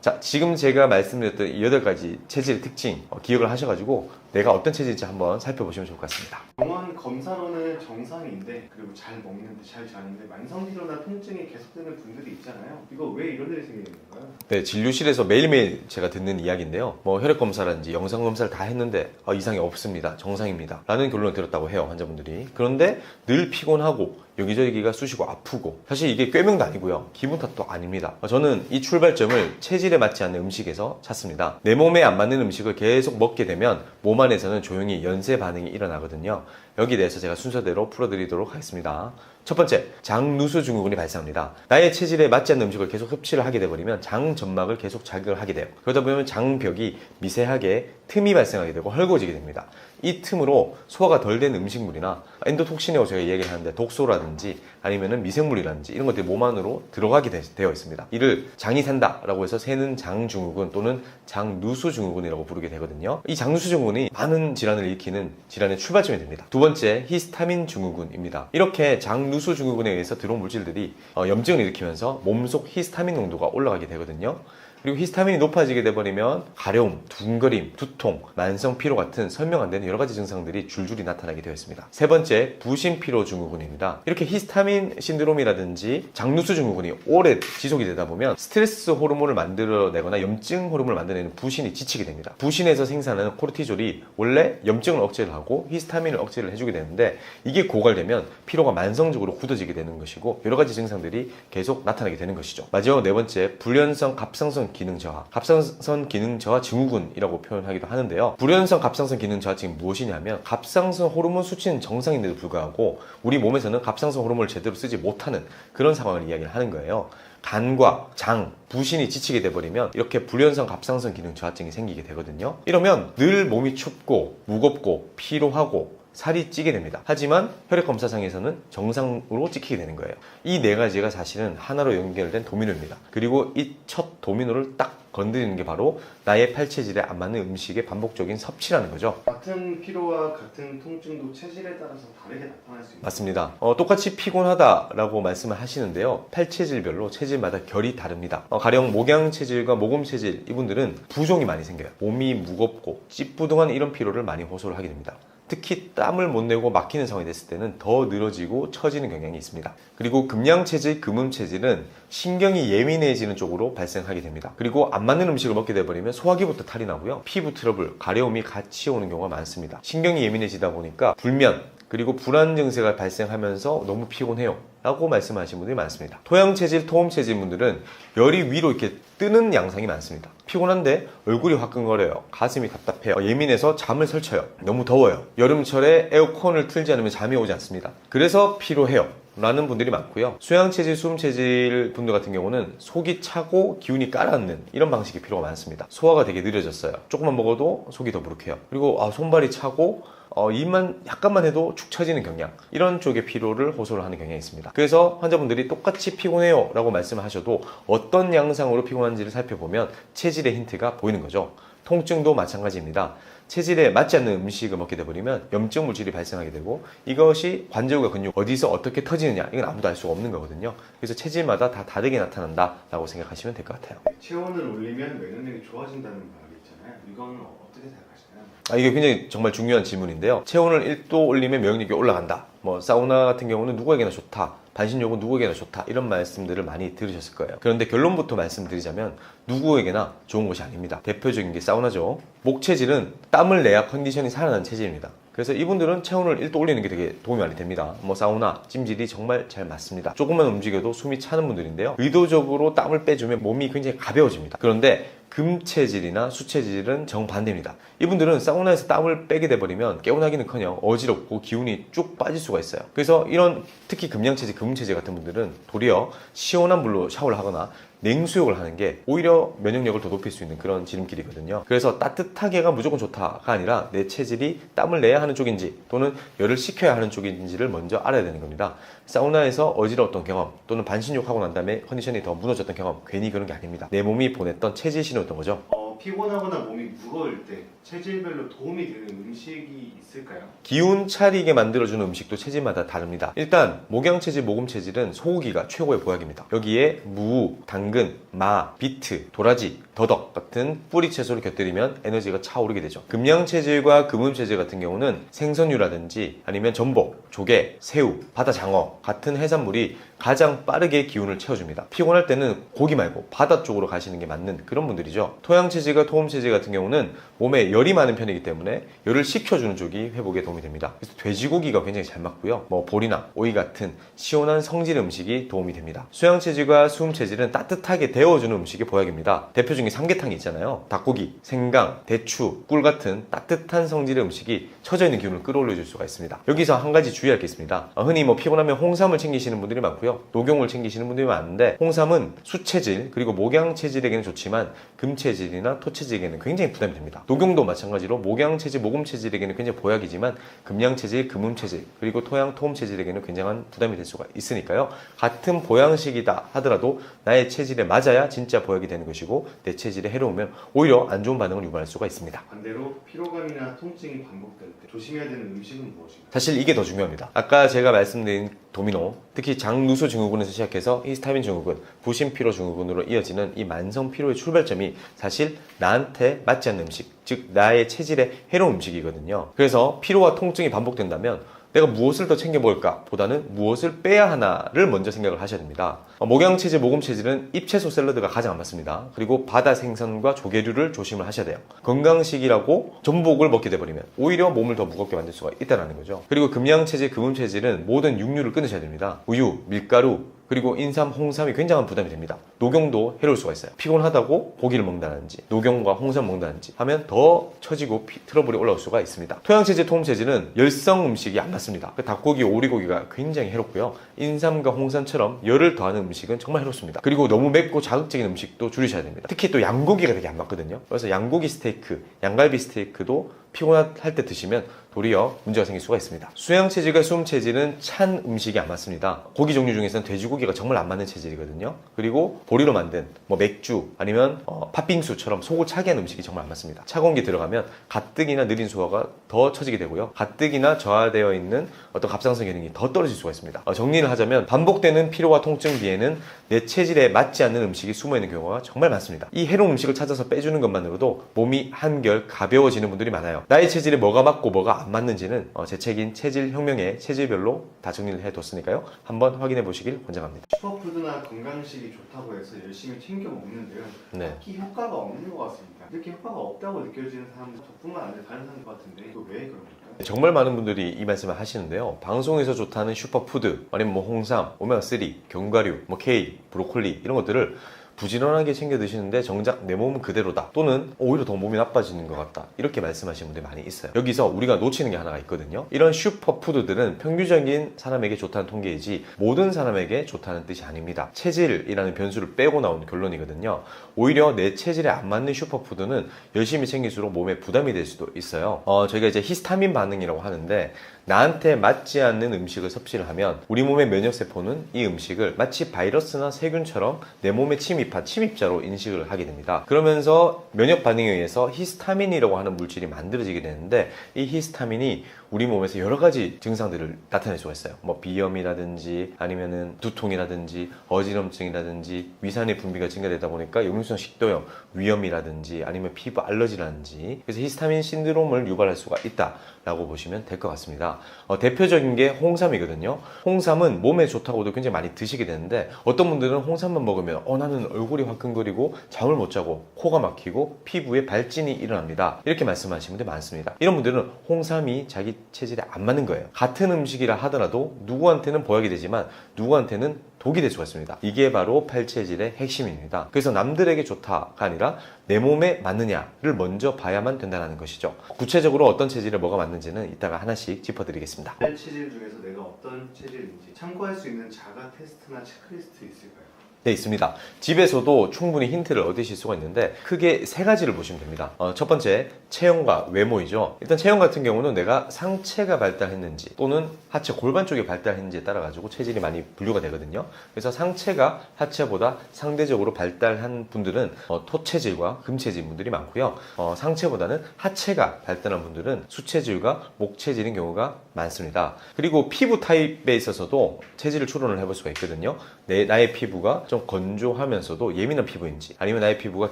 자, 지금 제가 말씀드렸던 이 8가지 체질의 특징 기억을 하셔가지고 내가 어떤 체질인지 한번 살펴보시면 좋을 것 같습니다. 병원 검사로는 정상인데 그리고 잘 먹는데 잘 자는데 만성피로나 통증이 계속되는 분들이 있잖아요. 이거 왜 이런 일이 생기는 건가요? 네, 진료실에서 매일매일 제가 듣는 이야기인데요. 혈액검사라든지 영상검사를 다 했는데 이상이 없습니다. 정상입니다. 라는 결론을 들었다고 해요, 환자분들이. 그런데 늘 피곤하고 여기저기가 쑤시고 아프고 사실 이게 꾀명도 아니고요. 기분 탓도 아닙니다. 저는 이 출발점을 체질에 맞지 않는 음식에서 찾습니다. 내 몸에 안 맞는 음식을 계속 먹게 되면 몸 안에서는 조용히 연쇄 반응이 일어나거든요. 여기에 대해서 제가 순서대로 풀어드리도록 하겠습니다. 첫 번째, 장누수 증후군이 발생합니다. 나의 체질에 맞지 않는 음식을 계속 섭취를 하게 되버리면 장 점막을 계속 자극을 하게 돼요. 그러다 보면 장벽이 미세하게 틈이 발생하게 되고 헐거워지게 됩니다. 이 틈으로 소화가 덜 된 음식물이나 엔도톡신이라고 제가 얘기를 하는데 독소라든지 아니면은 미생물이라든지 이런 것들이 몸 안으로 들어가게 되어 있습니다. 이를 장이 샌다라고 해서 새는 장증후군 또는 장누수 증후군이라고 부르게 되거든요. 이 장누수 증후군이 많은 질환을 일으키는 질환의 출발점이 됩니다. 두 번째, 히스타민 증후군입니다. 이렇게 장누수 증후군에 의해서 들어온 물질들이 염증을 일으키면서 몸속 히스타민 농도가 올라가게 되거든요. 그리고 히스타민이 높아지게 돼버리면 가려움, 둔거림, 두통, 만성 피로 같은 설명 안 되는 여러 가지 증상들이 줄줄이 나타나게 되어 있습니다. 세 번째, 부신피로 증후군입니다. 이렇게 히스타민 신드롬이라든지 장누수 증후군이 오래 지속이 되다 보면 스트레스 호르몬을 만들어내거나 염증 호르몬을 만들어내는 부신이 지치게 됩니다. 부신에서 생산하는 코르티졸이 원래 염증을 억제를 하고 히스타민을 억제를 해주게 되는데 이게 고갈되면 피로가 만성적으로 굳어지게 되는 것이고 여러 가지 증상들이 계속 나타나게 되는 것이죠. 마지막 네 번째, 불연성 갑상선 기능 저하, 갑상선 기능 저하 증후군이라고 표현하기도 하는데요. 불연성 갑상선 기능 저하증이 무엇이냐면 갑상선 호르몬 수치는 정상인데도 불구하고 우리 몸에서는 갑상선 호르몬을 제대로 쓰지 못하는 그런 상황을 이야기를 하는 거예요. 간과 장, 부신이 지치게 돼버리면 이렇게 불연성 갑상선 기능 저하증이 생기게 되거든요. 이러면 늘 몸이 춥고 무겁고 피로하고 살이 찌게 됩니다. 하지만 혈액검사상에서는 정상으로 찍히게 되는 거예요. 이 네 가지가 사실은 하나로 연결된 도미노입니다. 그리고 이 첫 도미노를 딱 건드리는 게 바로 나의 팔체질에 안 맞는 음식의 반복적인 섭취라는 거죠. 같은 피로와 같은 통증도 체질에 따라서 다르게 나타날 수 있나요? 맞습니다. 똑같이 피곤하다라고 말씀을 하시는데요. 팔체질별로 체질마다 결이 다릅니다. 가령 목양 체질과 모금 체질 이분들은 부종이 많이 생겨요. 몸이 무겁고 찌뿌둥한 이런 피로를 많이 호소를 하게 됩니다. 특히 땀을 못 내고 막히는 상황이 됐을 때는 더 늘어지고 처지는 경향이 있습니다. 그리고 금양체질, 금음체질은 신경이 예민해지는 쪽으로 발생하게 됩니다. 그리고 안 맞는 음식을 먹게 돼버리면 소화기부터 탈이 나고요. 피부 트러블, 가려움이 같이 오는 경우가 많습니다. 신경이 예민해지다 보니까 불면, 그리고 불안 증세가 발생하면서 너무 피곤해요 라고 말씀하시는 분들이 많습니다. 토양체질, 토음체질 분들은 열이 위로 이렇게 뜨는 양상이 많습니다. 피곤한데 얼굴이 화끈거려요. 가슴이 답답해요. 예민해서 잠을 설쳐요. 너무 더워요. 여름철에 에어컨을 틀지 않으면 잠이 오지 않습니다. 그래서 피로해요 라는 분들이 많고요. 수양체질, 수음체질 분들 같은 경우는 속이 차고 기운이 가라앉는 이런 방식의 피로가 많습니다. 소화가 되게 느려졌어요. 조금만 먹어도 속이 더부룩해요. 그리고 손발이 차고 입만 약간만 해도 축 처지는 경향, 이런 쪽의 피로를 호소를 하는 경향이 있습니다. 그래서 환자분들이 똑같이 피곤해요 라고 말씀을 하셔도 어떤 양상으로 피곤한지를 살펴보면 체질의 힌트가 보이는 거죠. 통증도 마찬가지입니다. 체질에 맞지 않는 음식을 먹게 되버리면 염증 물질이 발생하게 되고 이것이 관절과 근육 어디서 어떻게 터지느냐, 이건 아무도 알 수가 없는 거거든요. 그래서 체질마다 다 다르게 나타난다 라고 생각하시면 될 것 같아요. 체온을 올리면 면역력이 좋아진다는 말이 있잖아요. 이거는 어떻게 생각하시나요? 이게 굉장히 정말 중요한 질문인데요. 체온을 1도 올리면 면역력이 올라간다. 사우나 같은 경우는 누구에게나 좋다. 반신욕은 누구에게나 좋다 이런 말씀들을 많이 들으셨을 거예요. 그런데 결론부터 말씀드리자면 누구에게나 좋은 것이 아닙니다. 대표적인 게 사우나죠. 목 체질은 땀을 내야 컨디션이 살아나는 체질입니다. 그래서 이분들은 체온을 1도 올리는 게 되게 도움이 많이 됩니다. 뭐 사우나, 찜질이 정말 잘 맞습니다. 조금만 움직여도 숨이 차는 분들인데요. 의도적으로 땀을 빼주면 몸이 굉장히 가벼워집니다. 그런데 금체질이나 수체질은 정반대입니다. 이분들은 사우나에서 땀을 빼게 돼버리면 개운하기는커녕 어지럽고 기운이 쭉 빠질 수가 있어요. 그래서 이런 특히 금양체질, 금체질 같은 분들은 도리어 시원한 물로 샤워를 하거나 냉수욕을 하는 게 오히려 면역력을 더 높일 수 있는 그런 지름길이거든요. 그래서 따뜻하게가 무조건 좋다가 아니라 내 체질이 땀을 내야 하는 쪽인지 또는 열을 식혀야 하는 쪽인지를 먼저 알아야 되는 겁니다. 사우나에서 어지러웠던 경험 또는 반신욕하고 난 다음에 컨디션이 더 무너졌던 경험 괜히 그런 게 아닙니다. 내 몸이 보냈던 체질 신호였던 거죠. 피곤하거나 몸이 무거울 때 체질별로 도움이 되는 음식이 있을까요? 기운 차리게 만들어주는 음식도 체질마다 다릅니다. 일단 목양체질, 모금체질은 소고기가 최고의 보약입니다. 여기에 무, 당근, 마, 비트, 도라지, 더덕 같은 뿌리 채소를 곁들이면 에너지가 차오르게 되죠. 금양체질과 금음체질 같은 경우는 생선류라든지 아니면 전복, 조개, 새우, 바다장어 같은 해산물이 가장 빠르게 기운을 채워줍니다. 피곤할 때는 고기 말고 바다 쪽으로 가시는 게 맞는 그런 분들이죠. 토양체질과 토음체질 같은 경우는 몸에 열이 많은 편이기 때문에 열을 식혀주는 쪽이 회복에 도움이 됩니다. 그래서 돼지고기가 굉장히 잘 맞고요. 뭐 보리나 오이 같은 시원한 성질 음식이 도움이 됩니다. 수양체질과 수음체질은 따뜻하게 데워주는 음식이 보약입니다. 대표 중에 삼계탕이 있잖아요. 닭고기, 생강, 대추, 꿀 같은 따뜻한 성질의 음식이 처져 있는 기운을 끌어올려줄 수가 있습니다. 여기서 한 가지 주의할 게 있습니다. 흔히 뭐 피곤하면 홍삼을 챙기시는 분들이 많고요. 녹용을 챙기시는 분들이 많은데 홍삼은 수체질 그리고 목양체질에게는 좋지만 금체질이나 토체질에게는 굉장히 부담이 됩니다. 녹용도 마찬가지로 목양체질, 모금체질에게는 굉장히 보약이지만 금양체질, 금음체질 그리고 토양, 토음체질에게는 굉장한 부담이 될 수가 있으니까요. 같은 보양식이다 하더라도 나의 체질에 맞아야 진짜 보약이 되는 것이고 내 체질에 해로우면 오히려 안 좋은 반응을 유발할 수가 있습니다. 반대로 피로감이나 통증이 반복될 때 조심해야 되는 음식은 무엇인가요? 사실 이게 더 중요합니다. 아까 제가 말씀드린 도미노, 특히 장누수 증후군에서 시작해서 히스타민 증후군, 부신피로 증후군으로 이어지는 이 만성 피로의 출발점이 사실 나한테 맞지 않는 음식, 즉 나의 체질에 해로운 음식이거든요. 그래서 피로와 통증이 반복된다면 내가 무엇을 더 챙겨 먹을까 보다는 무엇을 빼야 하나를 먼저 생각을 하셔야 됩니다. 목양체질, 모금체질은 잎채소 샐러드가 가장 안 맞습니다. 그리고 바다 생선과 조개류를 조심을 하셔야 돼요. 건강식이라고 전복을 먹게 돼버리면 오히려 몸을 더 무겁게 만들 수가 있다는 거죠. 그리고 금양체질, 금음체질은 모든 육류를 끊으셔야 됩니다. 우유, 밀가루, 그리고 인삼, 홍삼이 굉장한 부담이 됩니다. 녹용도 해로울 수가 있어요. 피곤하다고 고기를 먹는다든지 녹용과 홍삼 먹는다든지 하면 더 처지고 트러블이 올라올 수가 있습니다. 토양체질, 토음체질은 열성 음식이 안 맞습니다. 닭고기, 오리고기가 굉장히 해롭고요. 인삼과 홍삼처럼 열을 더하는 음식은 정말 해롭습니다. 그리고 너무 맵고 자극적인 음식도 줄이셔야 됩니다. 특히 또 양고기가 되게 안 맞거든요. 그래서 양고기 스테이크, 양갈비 스테이크도 피곤할 때 드시면 도리어 문제가 생길 수가 있습니다. 수양체질과 수음체질은 찬 음식이 안 맞습니다. 고기 종류 중에서는 돼지고기가 정말 안 맞는 체질이거든요. 그리고 보리로 만든 뭐 맥주 아니면 팥빙수처럼 속을 차게 하는 음식이 정말 안 맞습니다. 차가운 게 들어가면 가뜩이나 느린 소화가 더 처지게 되고요. 가뜩이나 저하되어 있는 어떤 갑상선 기능이 더 떨어질 수가 있습니다. 정리를 하자면 반복되는 피로와 통증 뒤에는 내 체질에 맞지 않는 음식이 숨어있는 경우가 정말 많습니다. 이 해로운 음식을 찾아서 빼주는 것만으로도 몸이 한결 가벼워지는 분들이 많아요. 나의 체질에 뭐가 맞고 뭐가 안 맞는지는 제 책인 체질 혁명의 체질별로 다 정리를 해뒀으니까요. 한번 확인해 보시길 권장합니다. 슈퍼푸드나 건강식이 좋다고 해서 열심히 챙겨 먹는데요. 네. 딱히 효과가 없는 것 같습니다. 이렇게 효과가 없다고 느껴지는 사람들 저뿐만 아니라 다른 사람들 같은데 또 왜 그런 걸까요? 정말 많은 분들이 이 말씀을 하시는데요. 방송에서 좋다는 슈퍼푸드 아니면 뭐 홍삼, 오메가3, 견과류, 뭐 K, 브로콜리 이런 것들을 부지런하게 챙겨 드시는데 정작 내 몸은 그대로다 또는 오히려 더 몸이 나빠지는 것 같다 이렇게 말씀하시는 분들이 많이 있어요. 여기서 우리가 놓치는 게 하나가 있거든요. 이런 슈퍼푸드들은 평균적인 사람에게 좋다는 통계이지 모든 사람에게 좋다는 뜻이 아닙니다. 체질이라는 변수를 빼고 나온 결론이거든요. 오히려 내 체질에 안 맞는 슈퍼푸드는 열심히 챙길수록 몸에 부담이 될 수도 있어요. 저희가 이제 히스타민 반응이라고 하는데 나한테 맞지 않는 음식을 섭취를 하면 우리 몸의 면역세포는 이 음식을 마치 바이러스나 세균처럼 내 몸에 침입 침입한 침입자로 인식을 하게 됩니다. 그러면서 면역 반응에 의해서 히스타민이라고 하는 물질이 만들어지게 되는데 이 히스타민이 우리 몸에서 여러 가지 증상들을 나타낼 수가 있어요. 뭐 비염이라든지 아니면은 두통이라든지 어지럼증이라든지 위산의 분비가 증가되다 보니까 역류성 식도염, 위염이라든지 아니면 피부 알러지라든지 그래서 히스타민 신드롬을 유발할 수가 있다라고 보시면 될 것 같습니다. 대표적인 게 홍삼이거든요. 홍삼은 몸에 좋다고도 굉장히 많이 드시게 되는데 어떤 분들은 홍삼만 먹으면 나는 얼굴이 화끈거리고 잠을 못 자고 코가 막히고 피부에 발진이 일어납니다. 이렇게 말씀하시는 분들이 많습니다. 이런 분들은 홍삼이 자기 체질에 안 맞는 거예요. 같은 음식이라 하더라도 누구한테는 보약이 되지만 누구한테는 독이 될 수가 있습니다. 이게 바로 팔체질의 핵심입니다. 그래서 남들에게 좋다가 아니라 내 몸에 맞느냐를 먼저 봐야만 된다는 것이죠. 구체적으로 어떤 체질에 뭐가 맞는지는 이따가 하나씩 짚어드리겠습니다. 체질 중에서 내가 어떤 체질인지 참고할 수 있는 자가 테스트나 체크리스트 있을까요? 네, 있습니다. 집에서도 충분히 힌트를 얻으실 수가 있는데 크게 세 가지를 보시면 됩니다. 첫 번째, 체형과 외모이죠. 일단 체형 같은 경우는 내가 상체가 발달했는지 또는 하체 골반 쪽이 발달했는지에 따라 가지고 체질이 많이 분류가 되거든요. 그래서 상체가 하체보다 상대적으로 발달한 분들은 토체질과 금체질 분들이 많고요. 상체보다는 하체가 발달한 분들은 수체질과 목체질인 경우가 많습니다. 그리고 피부 타입에 있어서도 체질을 추론을 해볼 수가 있거든요. 나의 피부가 좀 건조하면서도 예민한 피부인지 아니면 나의 피부가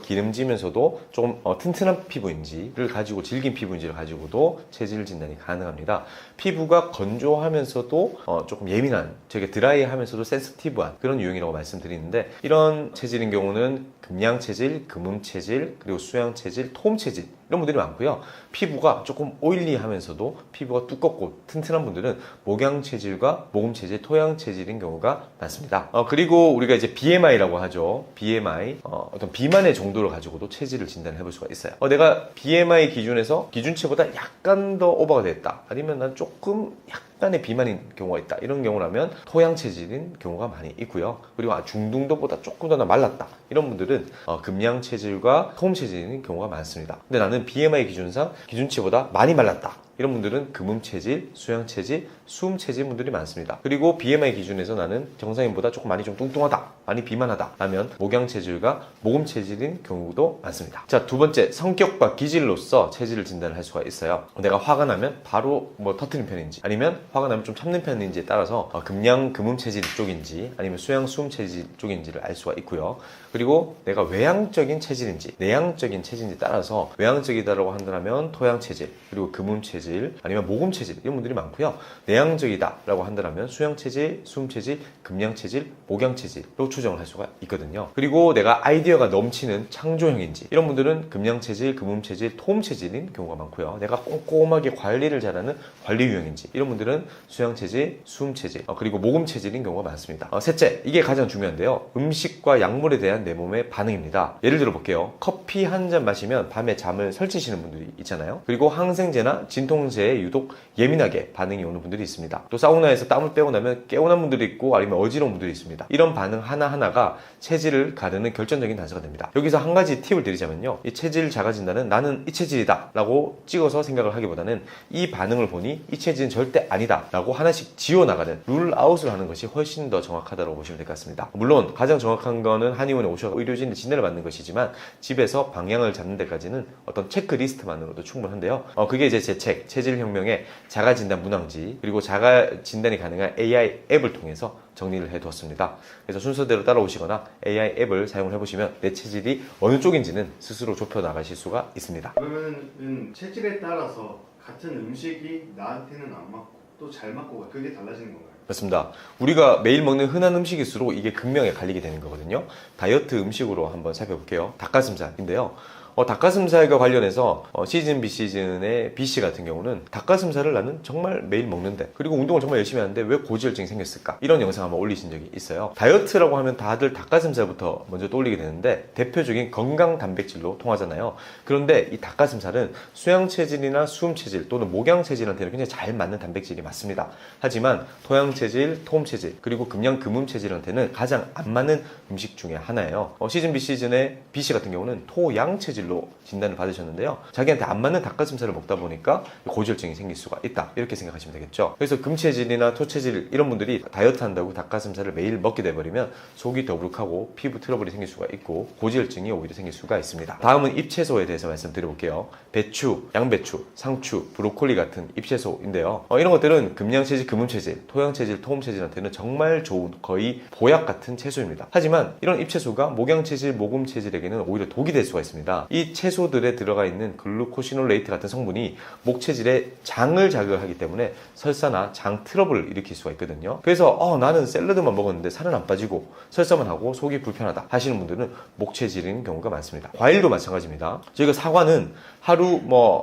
기름지면서도 좀 튼튼한 피부인지를 가지고 질긴 피부인지를 가지고도 체질 진단이 가능합니다. 피부가 건조하면서도 조금 예민한, 되게 드라이하면서도 센시티브한 그런 유형이라고 말씀드리는데 이런 체질인 경우는 금양 체질, 금음 체질, 그리고 수양 체질, 톰 체질 이런 분들이 많고요. 피부가 조금 오일리하면서도 피부가 두껍고 튼튼한 분들은 목양 체질과 모금 체질, 토양 체질인 경우가 많습니다. 그리고 우리가 이제 BMI라고 하죠. BMI, 어떤 비만의 정도를 가지고도 체질을 진단해 볼 수가 있어요. 내가 BMI 기준에서 기준치보다 약간 더 오버가 됐다. 아니면 난 조금 약간의 비만인 경우가 있다. 이런 경우라면 토양 체질인 경우가 많이 있고요. 그리고 중등도보다 조금 더 말랐다. 이런 분들은 금양 체질과 톰 체질인 경우가 많습니다. 근데 나는 BMI 기준상 기준치보다 많이 말랐다. 이런 분들은 금음 체질, 수양 체질, 수음 체질 분들이 많습니다. 그리고 BMI 기준에서 나는 정상인보다 조금 많이 좀 뚱뚱하다, 많이 비만하다 하면 목양 체질과 모금 체질인 경우도 많습니다. 자, 두 번째, 성격과 기질로서 체질을 진단을 할 수가 있어요. 내가 화가 나면 바로 터트리는 편인지 아니면 화가 나면 좀 참는 편인지에 따라서 금양, 금음 체질 쪽인지 아니면 수양, 수음 체질 쪽인지를 알 수가 있고요. 그리고 내가 외향적인 체질인지 내향적인 체질인지 따라서 외향적이다라고 한다면 토양 체질, 그리고 금음 체질 아니면 모금 체질 이런 분들이 많고요. 내향적이다 라고 한다면 수양 체질, 수음 체질, 금양 체질, 목양 체질로 추정을 할 수가 있거든요. 그리고 내가 아이디어가 넘치는 창조형인지 이런 분들은 금양 체질, 금음 체질, 토음 체질인 경우가 많고요. 내가 꼼꼼하게 관리를 잘하는 관리 유형인지 이런 분들은 수양 체질, 수음 체질, 그리고 모금 체질인 경우가 많습니다. 셋째, 이게 가장 중요한데요. 음식과 약물에 대한 내 몸의 반응입니다. 예를 들어 볼게요. 커피 한 잔 마시면 밤에 잠을 설치시는 분들이 있잖아요. 그리고 항생제나 진통제에 유독 예민하게 반응이 오는 분들이 있습니다. 또 사우나에서 땀을 빼고 나면 개운한 분들이 있고 아니면 어지러운 분들이 있습니다. 이런 반응 하나하나가 체질을 가르는 결정적인 단서가 됩니다. 여기서 한 가지 팁을 드리자면요. 이 체질 자가 진단은 나는 이 체질이다 라고 찍어서 생각을 하기보다는 이 반응을 보니 이 체질은 절대 아니다 라고 하나씩 지워나가는 룰아웃을 하는 것이 훨씬 더 정확하다고 보시면 될 것 같습니다. 물론 가장 정확한 거는 한의원에 오셔서 의료진의 진단을 받는 것이지만 집에서 방향을 잡는 데까지는 어떤 체크리스트만으로도 충분한데요. 그게 이제 제 책 체질혁명의 자가진단 문항지 그리고 자가진단이 가능한 AI 앱을 통해서 정리를 해두었습니다. 그래서 순서대로 따라오시거나 AI 앱을 사용을 해보시면 내 체질이 어느 쪽인지는 스스로 좁혀 나가실 수가 있습니다. 그러면 체질에 따라서 같은 음식이 나한테는 안 맞고 또 잘 맞고 그게 달라지는 건가요? 맞습니다. 우리가 매일 먹는 흔한 음식일수록 이게 극명히 갈리게 되는 거거든요. 다이어트 음식으로 한번 살펴볼게요. 닭가슴살인데요. 닭가슴살과 관련해서 시즌 비시즌의 B씨 같은 경우는 닭가슴살을 나는 정말 매일 먹는데 그리고 운동을 정말 열심히 하는데 왜 고지혈증이 생겼을까? 이런 영상 한번 올리신 적이 있어요. 다이어트라고 하면 다들 닭가슴살부터 먼저 떠올리게 되는데 대표적인 건강 단백질로 통하잖아요. 그런데 이 닭가슴살은 수양 체질이나 수음 체질 또는 목양 체질한테는 굉장히 잘 맞는 단백질이 맞습니다. 하지만 토양 체질, 톰 체질 그리고 금양 금음 체질한테는 가장 안 맞는 음식 중에 하나예요. 시즌 비시즌의 B씨 같은 경우는 토양 체질 고지혈질로 진단을 받으셨는데요. 자기한테 안 맞는 닭가슴살을 먹다 보니까 고지혈증이 생길 수가 있다, 이렇게 생각하시면 되겠죠. 그래서 금체질이나 토체질 이런 분들이 다이어트 한다고 닭가슴살을 매일 먹게 돼버리면 속이 더부룩하고 피부 트러블이 생길 수가 있고 고지혈증이 오히려 생길 수가 있습니다. 다음은 잎채소에 대해서 말씀드려볼게요. 배추, 양배추, 상추, 브로콜리 같은 잎채소인데요. 이런 것들은 금양체질, 금음체질, 토양체질, 토음체질한테는 정말 좋은, 거의 보약 같은 채소입니다. 하지만 이런 잎채소가 목양체질, 모금체질에게는 오히려 독이 될 수가 있습니다. 이 채소들에 들어가 있는 글루코시놀레이트 같은 성분이 목체질의 장을 자극하기 때문에 설사나 장 트러블을 일으킬 수가 있거든요. 그래서 나는 샐러드만 먹었는데 살은 안 빠지고 설사만 하고 속이 불편하다 하시는 분들은 목체질인 경우가 많습니다. 과일도 마찬가지입니다. 저희가 사과는 하루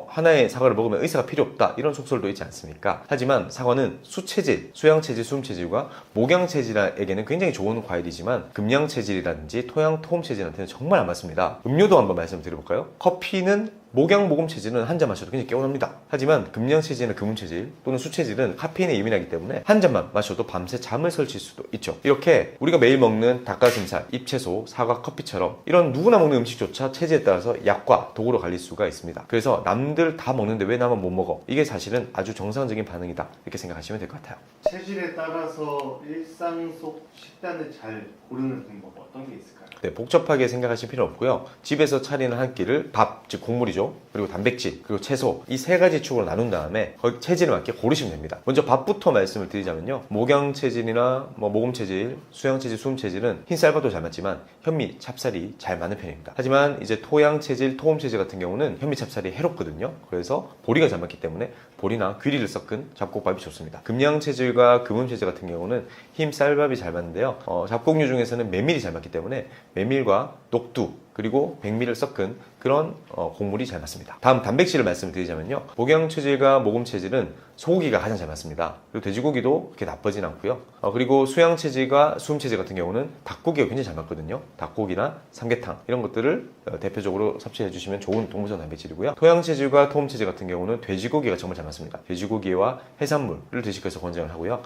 하나의 사과를 먹으면 의사가 필요 없다, 이런 속설도 있지 않습니까? 하지만 사과는 수체질, 수양체질, 수음체질과 목양체질에게는 굉장히 좋은 과일이지만 금양체질이라든지 토양, 토음체질한테는 정말 안 맞습니다. 음료도 한번 말씀드려볼까요? 커피는 목양, 모금체질은 한 잔 마셔도 굉장히 개운합니다. 하지만 금양체질이나 금음체질 또는 수체질은 카페인에 예민하기 때문에 한 잔만 마셔도 밤새 잠을 설칠 수도 있죠. 이렇게 우리가 매일 먹는 닭가슴살, 잎채소, 사과, 커피처럼 이런 누구나 먹는 음식조차 체질에 따라서 약과 독으로 갈릴 수가 있습니다. 그래서 남들 다 먹는데 왜 나만 못 먹어? 이게 사실은 아주 정상적인 반응이다, 이렇게 생각하시면 될 것 같아요. 체질에 따라서 일상 속 식단을 잘 고르는 방법 어떤 게 있을까요? 네, 복잡하게 생각하실 필요 없고요. 집에서 차리는 한 끼를 밥, 즉 곡물이죠. 그리고 단백질, 그리고 채소, 이 세 가지 축으로 나눈 다음에 거기 체질에 맞게 고르시면 됩니다. 먼저 밥부터 말씀을 드리자면요. 목양체질이나 모금체질, 수양체질, 수음체질은 흰쌀밥도 잘 맞지만 현미, 찹쌀이 잘 맞는 편입니다. 하지만 이제 토양체질, 토음체질 같은 경우는 현미, 찹쌀이 해롭거든요. 그래서 보리가 잘 맞기 때문에 보리나 귀리를 섞은 잡곡밥이 좋습니다. 금양체질과 금음체질 같은 경우는 흰 쌀밥이 잘 맞는데요. 잡곡류 중에서는 메밀이 잘 맞기 때문에 메밀과 녹두 그리고 백미를 섞은 그런 곡물이 잘 맞습니다. 다음 단백질을 말씀드리자면요. 목양체질과 모금체질은 소고기가 가장 잘 맞습니다. 그리고 돼지고기도 그렇게 나쁘진 않고요. 그리고 수양체질과 수음체질 같은 경우는 닭고기가 굉장히 잘 맞거든요. 닭고기나 삼계탕 이런 것들을 대표적으로 섭취해 주시면 좋은 동물성 단백질이고요. 토양체질과 토음체질 같은 경우는 돼지고기가 정말 잘 맞습니다. 돼지고기와 해산물을 드시면서 권장을 하고요.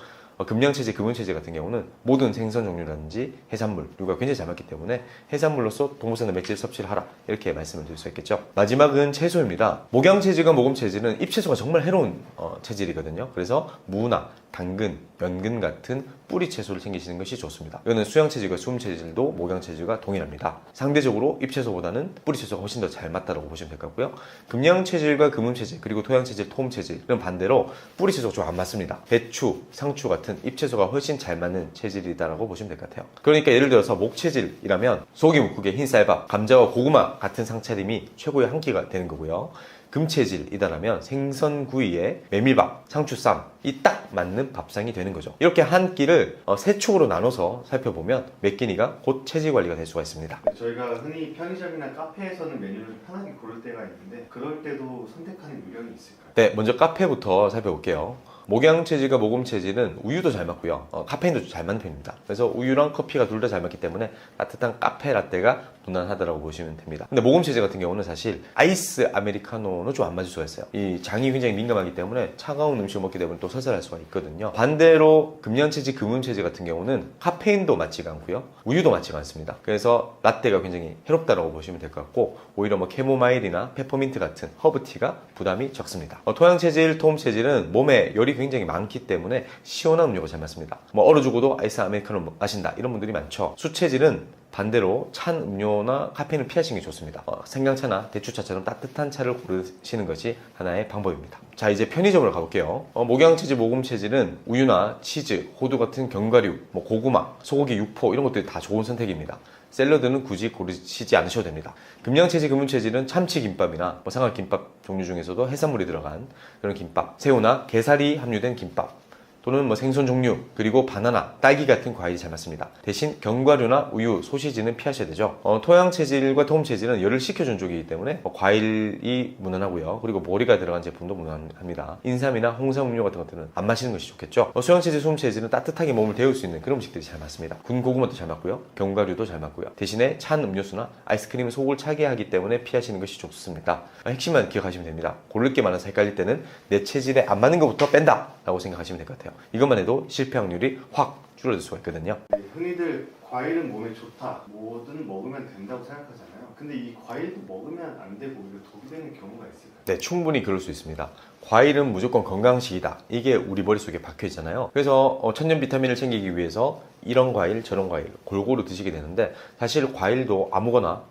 금양체질, 금음체질 같은 경우는 모든 생선 종류라든지 해산물류가 굉장히 잘 맞기 때문에 해산물로서 동물성 단백질 섭취를 하라, 이렇게 말씀을 드릴 수 있겠죠. 마지막은 채소입니다. 목양체질과 모금체질은 잎채소가 정말 해로운 체질이거든요. 그래서 무나 당근, 연근 같은 뿌리 채소를 챙기시는 것이 좋습니다. 이거는 수양체질과 수음체질도 목양체질과 동일합니다. 상대적으로 잎채소보다는 뿌리 채소가 훨씬 더 잘 맞다고 보시면 될 것 같고요. 금양체질과 금음체질 그리고 토양체질, 토음체질은 반대로 뿌리 채소가 좀 안 맞습니다. 배추, 상추 같은 잎채소가 훨씬 잘 맞는 체질이다라고 보시면 될 것 같아요. 그러니까 예를 들어서 목체질이라면 소고기 묵국에 흰쌀밥, 감자와 고구마 같은 상차림이 최고의 한 끼가 되는 거고요. 금체질이다라면 생선구이에 메밀밥, 상추쌈, 이 딱 맞는 밥상이 되는 거죠. 이렇게 한 끼를 세 축으로 나눠서 살펴보면 몇 끼니가 곧 체질 관리가 될 수가 있습니다. 저희가 흔히 편의점이나 카페에서는 메뉴를 편하게 고를 때가 있는데 그럴 때도 선택하는 요령이 있을까요? 네, 먼저 카페부터 살펴볼게요. 목양체질과 모금체질은 우유도 잘 맞고요. 카페인도 잘 맞는 편입니다. 그래서 우유랑 커피가 둘 다 잘 맞기 때문에 따뜻한 카페 라떼가 무난하다라고 보시면 됩니다. 근데 모금체질 같은 경우는 사실 아이스 아메리카노는 좀 안 맞을 수가 있어요. 이 장이 굉장히 민감하기 때문에 차가운 음식을 먹게 되면 또 설사할 수가 있거든요. 반대로 금양체질, 금음체질 같은 경우는 카페인도 맞지가 않고요. 우유도 맞지가 않습니다. 그래서 라떼가 굉장히 해롭다라고 보시면 될 것 같고 오히려 캐모마일이나 페퍼민트 같은 허브티가 부담이 적습니다. 토양체질, 토음체질은 몸에 열이 굉장히 많기 때문에 시원한 음료가 잘 맞습니다. 얼어 죽어도 아이스 아메리카노 마신다 이런 분들이 많죠. 수체질은 반대로 찬 음료나 카페인을 피하시는 게 좋습니다. 생강차나 대추차처럼 따뜻한 차를 고르시는 것이 하나의 방법입니다. 자, 이제 편의점으로 가볼게요. 목양체질, 모금체질은 우유나 치즈, 호두 같은 견과류, 고구마, 소고기, 육포 이런 것들이 다 좋은 선택입니다. 샐러드는 굳이 고르시지 않으셔도 됩니다. 금양체질, 금음체질은 참치김밥이나 삼각김밥 종류 중에서도 해산물이 들어간 그런 김밥, 새우나 게살이 함유된 김밥 또는 생선 종류, 그리고 바나나, 딸기 같은 과일이 잘 맞습니다. 대신 견과류나 우유, 소시지는 피하셔야 되죠. 토양체질과 토음체질은 열을 식혀준 쪽이기 때문에 과일이 무난하고요. 그리고 보리가 들어간 제품도 무난합니다. 인삼이나 홍삼 음료 같은 것들은 안 마시는 것이 좋겠죠. 수양체질, 수음체질은 따뜻하게 몸을 데울 수 있는 그런 음식들이 잘 맞습니다. 군 고구마도 잘 맞고요. 견과류도 잘 맞고요. 대신에 찬 음료수나 아이스크림은 속을 차게 하기 때문에 피하시는 것이 좋습니다. 핵심만 기억하시면 됩니다. 고를 게 많아서 헷갈릴 때는 내 체질에 안 맞는 것부터 뺀다 라고 생각하시면 될 것 같아요. 이것만 해도 실패 확률이 확 줄어들 수가 있거든요. 흔히들 과일은 몸에 좋다, 뭐든 먹으면 된다고 생각하잖아요. 근데 이 과일도 먹으면 안 되고 오히려 독이 되는 경우가 있을까요? 네, 충분히 그럴 수 있습니다. 과일은 무조건 건강식이다. 이게 우리 머릿속에 박혀 있잖아요. 그래서 천연 비타민을 챙기기 위해서 이런 과일, 저런 과일 골고루 드시게 되는데 사실 과일도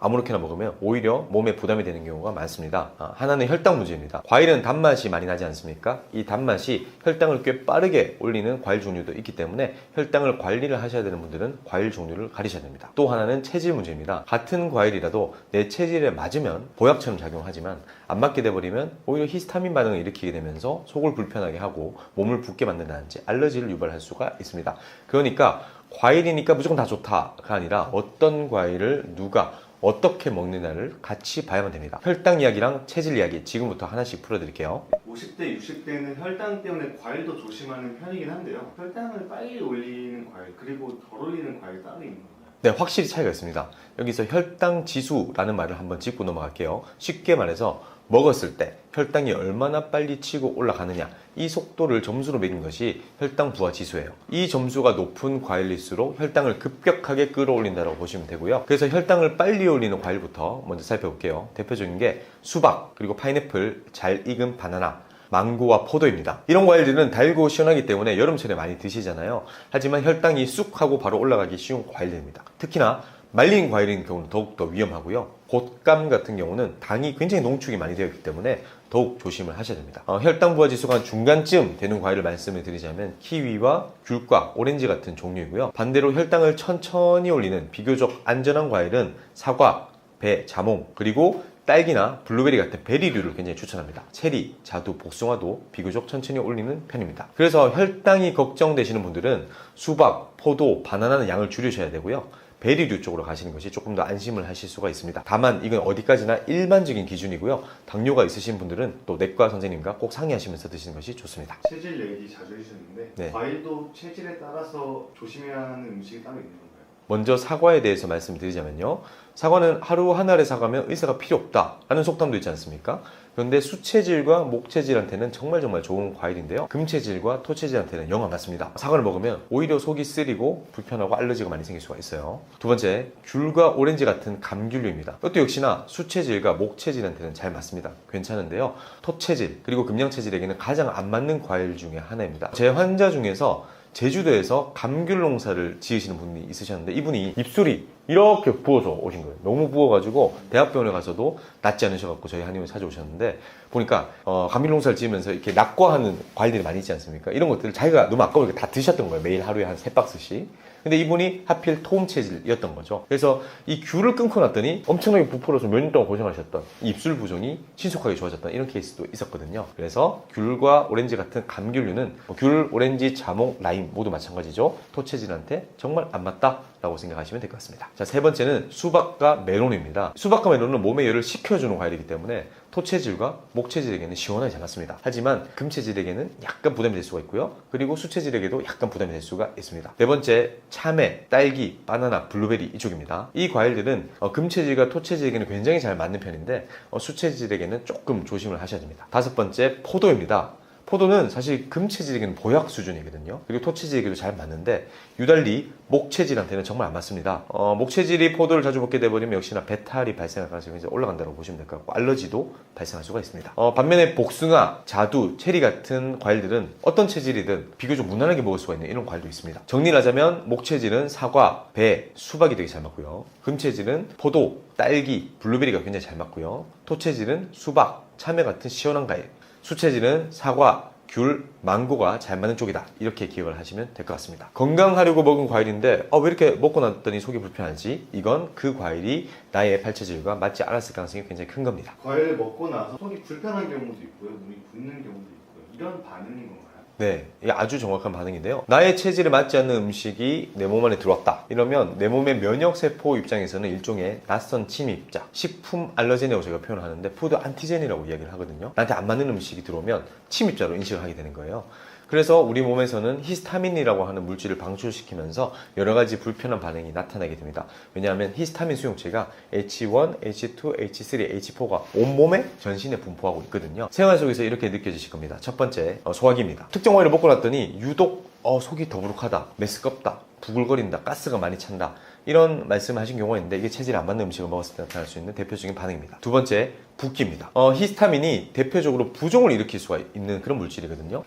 아무렇게나 먹으면 오히려 몸에 부담이 되는 경우가 많습니다. 하나는 혈당 문제입니다. 과일은 단맛이 많이 나지 않습니까? 이 단맛이 혈당을 꽤 빠르게 올리는 과일 종류도 있기 때문에 혈당을 관리를 하셔야 되는 분들은 과일 종류를 가리셔야 됩니다. 또 하나는 체질 문제입니다. 같은 과일이라도 내 체질에 맞으면 보약처럼 작용하지만 안 맞게 돼버리면 오히려 히스타민 반응을 일으키게 되면서 속을 불편하게 하고 몸을 붓게 만든다든지 알러지를 유발할 수가 있습니다. 그러니까 과일이니까 무조건 다 좋다가 아니라 어떤 과일을 누가 어떻게 먹느냐를 같이 봐야만 됩니다. 혈당 이야기랑 체질 이야기 지금부터 하나씩 풀어드릴게요. 50대, 60대는 혈당 때문에 과일도 조심하는 편이긴 한데요. 혈당을 빨리 올리는 과일 그리고 덜 올리는 과일 따로 있는 건가요? 네, 확실히 차이가 있습니다. 여기서 혈당 지수라는 말을 한번 짚고 넘어갈게요. 쉽게 말해서 먹었을 때 혈당이 얼마나 빨리 치고 올라가느냐, 이 속도를 점수로 매긴 것이 혈당 부하 지수예요. 이 점수가 높은 과일일수록 혈당을 급격하게 끌어올린다고 보시면 되고요. 그래서 혈당을 빨리 올리는 과일부터 먼저 살펴볼게요. 대표적인 게 수박, 그리고 파인애플, 잘 익은 바나나, 망고와 포도입니다. 이런 과일들은 달고 시원하기 때문에 여름철에 많이 드시잖아요. 하지만 혈당이 쑥 하고 바로 올라가기 쉬운 과일들입니다. 특히나 말린 과일인 경우는 더욱더 위험하고요. 곶감 같은 경우는 당이 굉장히 농축이 많이 되어 있기 때문에 더욱 조심을 하셔야 됩니다. 혈당 부하 지수가 중간쯤 되는 과일을 말씀을 드리자면 키위와 귤과 오렌지 같은 종류이고요. 반대로 혈당을 천천히 올리는 비교적 안전한 과일은 사과, 배, 자몽, 그리고 딸기나 블루베리 같은 베리류를 굉장히 추천합니다. 체리, 자두, 복숭아도 비교적 천천히 올리는 편입니다. 그래서 혈당이 걱정되시는 분들은 수박, 포도, 바나나는 양을 줄이셔야 되고요. 베리류 쪽으로 가시는 것이 조금 더 안심을 하실 수가 있습니다. 다만 이건 어디까지나 일반적인 기준이고요. 당뇨가 있으신 분들은 또 내과 선생님과 꼭 상의하시면서 드시는 것이 좋습니다. 체질 얘기 자주 해주셨는데 네. 과일도 체질에 따라서 조심해야 하는 음식이 따로 있는 건가요? 먼저 사과에 대해서 말씀드리자면요. 사과는 하루 한 알의 사과면 의사가 필요 없다라는 속담도 있지 않습니까? 그런데 수체질과 목체질한테는 정말 좋은 과일인데요. 금체질과 토체질한테는 영 안 맞습니다. 사과를 먹으면 오히려 속이 쓰리고 불편하고 알러지가 많이 생길 수가 있어요. 두 번째, 귤과 오렌지 같은 감귤류입니다. 이것도 역시나 수체질과 목체질한테는 잘 맞습니다. 괜찮은데요. 토체질 그리고 금양체질에게는 가장 안 맞는 과일 중에 하나입니다. 제 환자 중에서 제주도에서 감귤 농사를 지으시는 분이 있으셨는데 이분이 입술이 이렇게 부어서 오신 거예요. 너무 부어가지고 대학병원에 가서도 낫지 않으셔갖고 저희 한의원에 찾아오셨는데 보니까 감귤 농사를 지으면서 이렇게 낙과하는 과일들이 많이 있지 않습니까? 이런 것들을 자기가 너무 아까우니까 다 드셨던 거예요. 매일 하루에 한 3박스씩. 근데 이분이 하필 토음 체질이었던 거죠. 그래서 이 귤을 끊고 났더니 엄청나게 부풀어서 몇 년 동안 고생하셨던 입술 부종이 신속하게 좋아졌던 이런 케이스도 있었거든요. 그래서 귤과 오렌지 같은 감귤류는 귤, 오렌지, 자몽, 라임 모두 마찬가지죠. 토체질한테 정말 안 맞다라고 생각하시면 될 것 같습니다. 자, 세 번째는 수박과 메론입니다. 수박과 메론은 몸에 열을 식혀주는 과일이기 때문에 토체질과 목체질에게는 시원하게 잘 맞습니다. 하지만 금체질에게는 약간 부담이 될 수가 있고요. 그리고 수체질에게도 약간 부담이 될 수가 있습니다. 네 번째, 참외, 딸기, 바나나, 블루베리 이쪽입니다. 이 과일들은 금체질과 토체질에게는 굉장히 잘 맞는 편인데 수체질에게는 조금 조심을 하셔야 됩니다. 다섯 번째, 포도입니다. 포도는 사실 금체질에게는 보약 수준이거든요. 그리고 토체질에게도 잘 맞는데 유달리 목체질한테는 정말 안 맞습니다. 목체질이 포도를 자주 먹게 되버리면 역시나 배탈이 발생할 가능성이 이제 올라간다고 보시면 될 것 같고 알러지도 발생할 수가 있습니다. 반면에 복숭아, 자두, 체리 같은 과일들은 어떤 체질이든 비교적 무난하게 먹을 수가 있는 이런 과일도 있습니다. 정리를 하자면 목체질은 사과, 배, 수박이 되게 잘 맞고요. 금체질은 포도, 딸기, 블루베리가 굉장히 잘 맞고요. 토체질은 수박, 참외 같은 시원한 과일, 수체질은 사과, 귤, 망고가 잘 맞는 쪽이다. 이렇게 기억을 하시면 될 것 같습니다. 건강하려고 먹은 과일인데 왜 이렇게 먹고 났더니 속이 불편하지? 이건 그 과일이 나의 팔체질과 맞지 않았을 가능성이 굉장히 큰 겁니다. 과일을 먹고 나서 속이 불편한 경우도 있고요. 몸이 붓는 경우도 있고요. 이런 반응인 건가요? 네, 이게 아주 정확한 반응인데요. 나의 체질에 맞지 않는 음식이 내 몸 안에 들어왔다. 이러면 내 몸의 면역세포 입장에서는 일종의 낯선 침입자, 식품 알러젠이라고 제가 표현을 하는데 푸드 안티젠이라고 이야기를 하거든요. 나한테 안 맞는 음식이 들어오면 침입자로 인식을 하게 되는 거예요. 그래서 우리 몸에서는 히스타민이라고 하는 물질을 방출시키면서 여러 가지 불편한 반응이 나타나게 됩니다. 왜냐하면 히스타민 수용체가 H1, H2, H3, H4가 온몸에 전신에 분포하고 있거든요. 생활 속에서 이렇게 느껴지실 겁니다. 첫 번째, 소화기입니다. 특정 과일을 먹고 났더니 유독 속이 더부룩하다, 메스껍다, 부글거린다, 가스가 많이 찬다. 이런 말씀하신 경우가 있는데 이게 체질에 안 맞는 음식을 먹었을 때 나타날 수 있는 대표적인 반응입니다. 두 번째, 붓기입니다. 히스타민이 대표적으로 부종을 일으킬 수가 있는 그런 물질이거든요.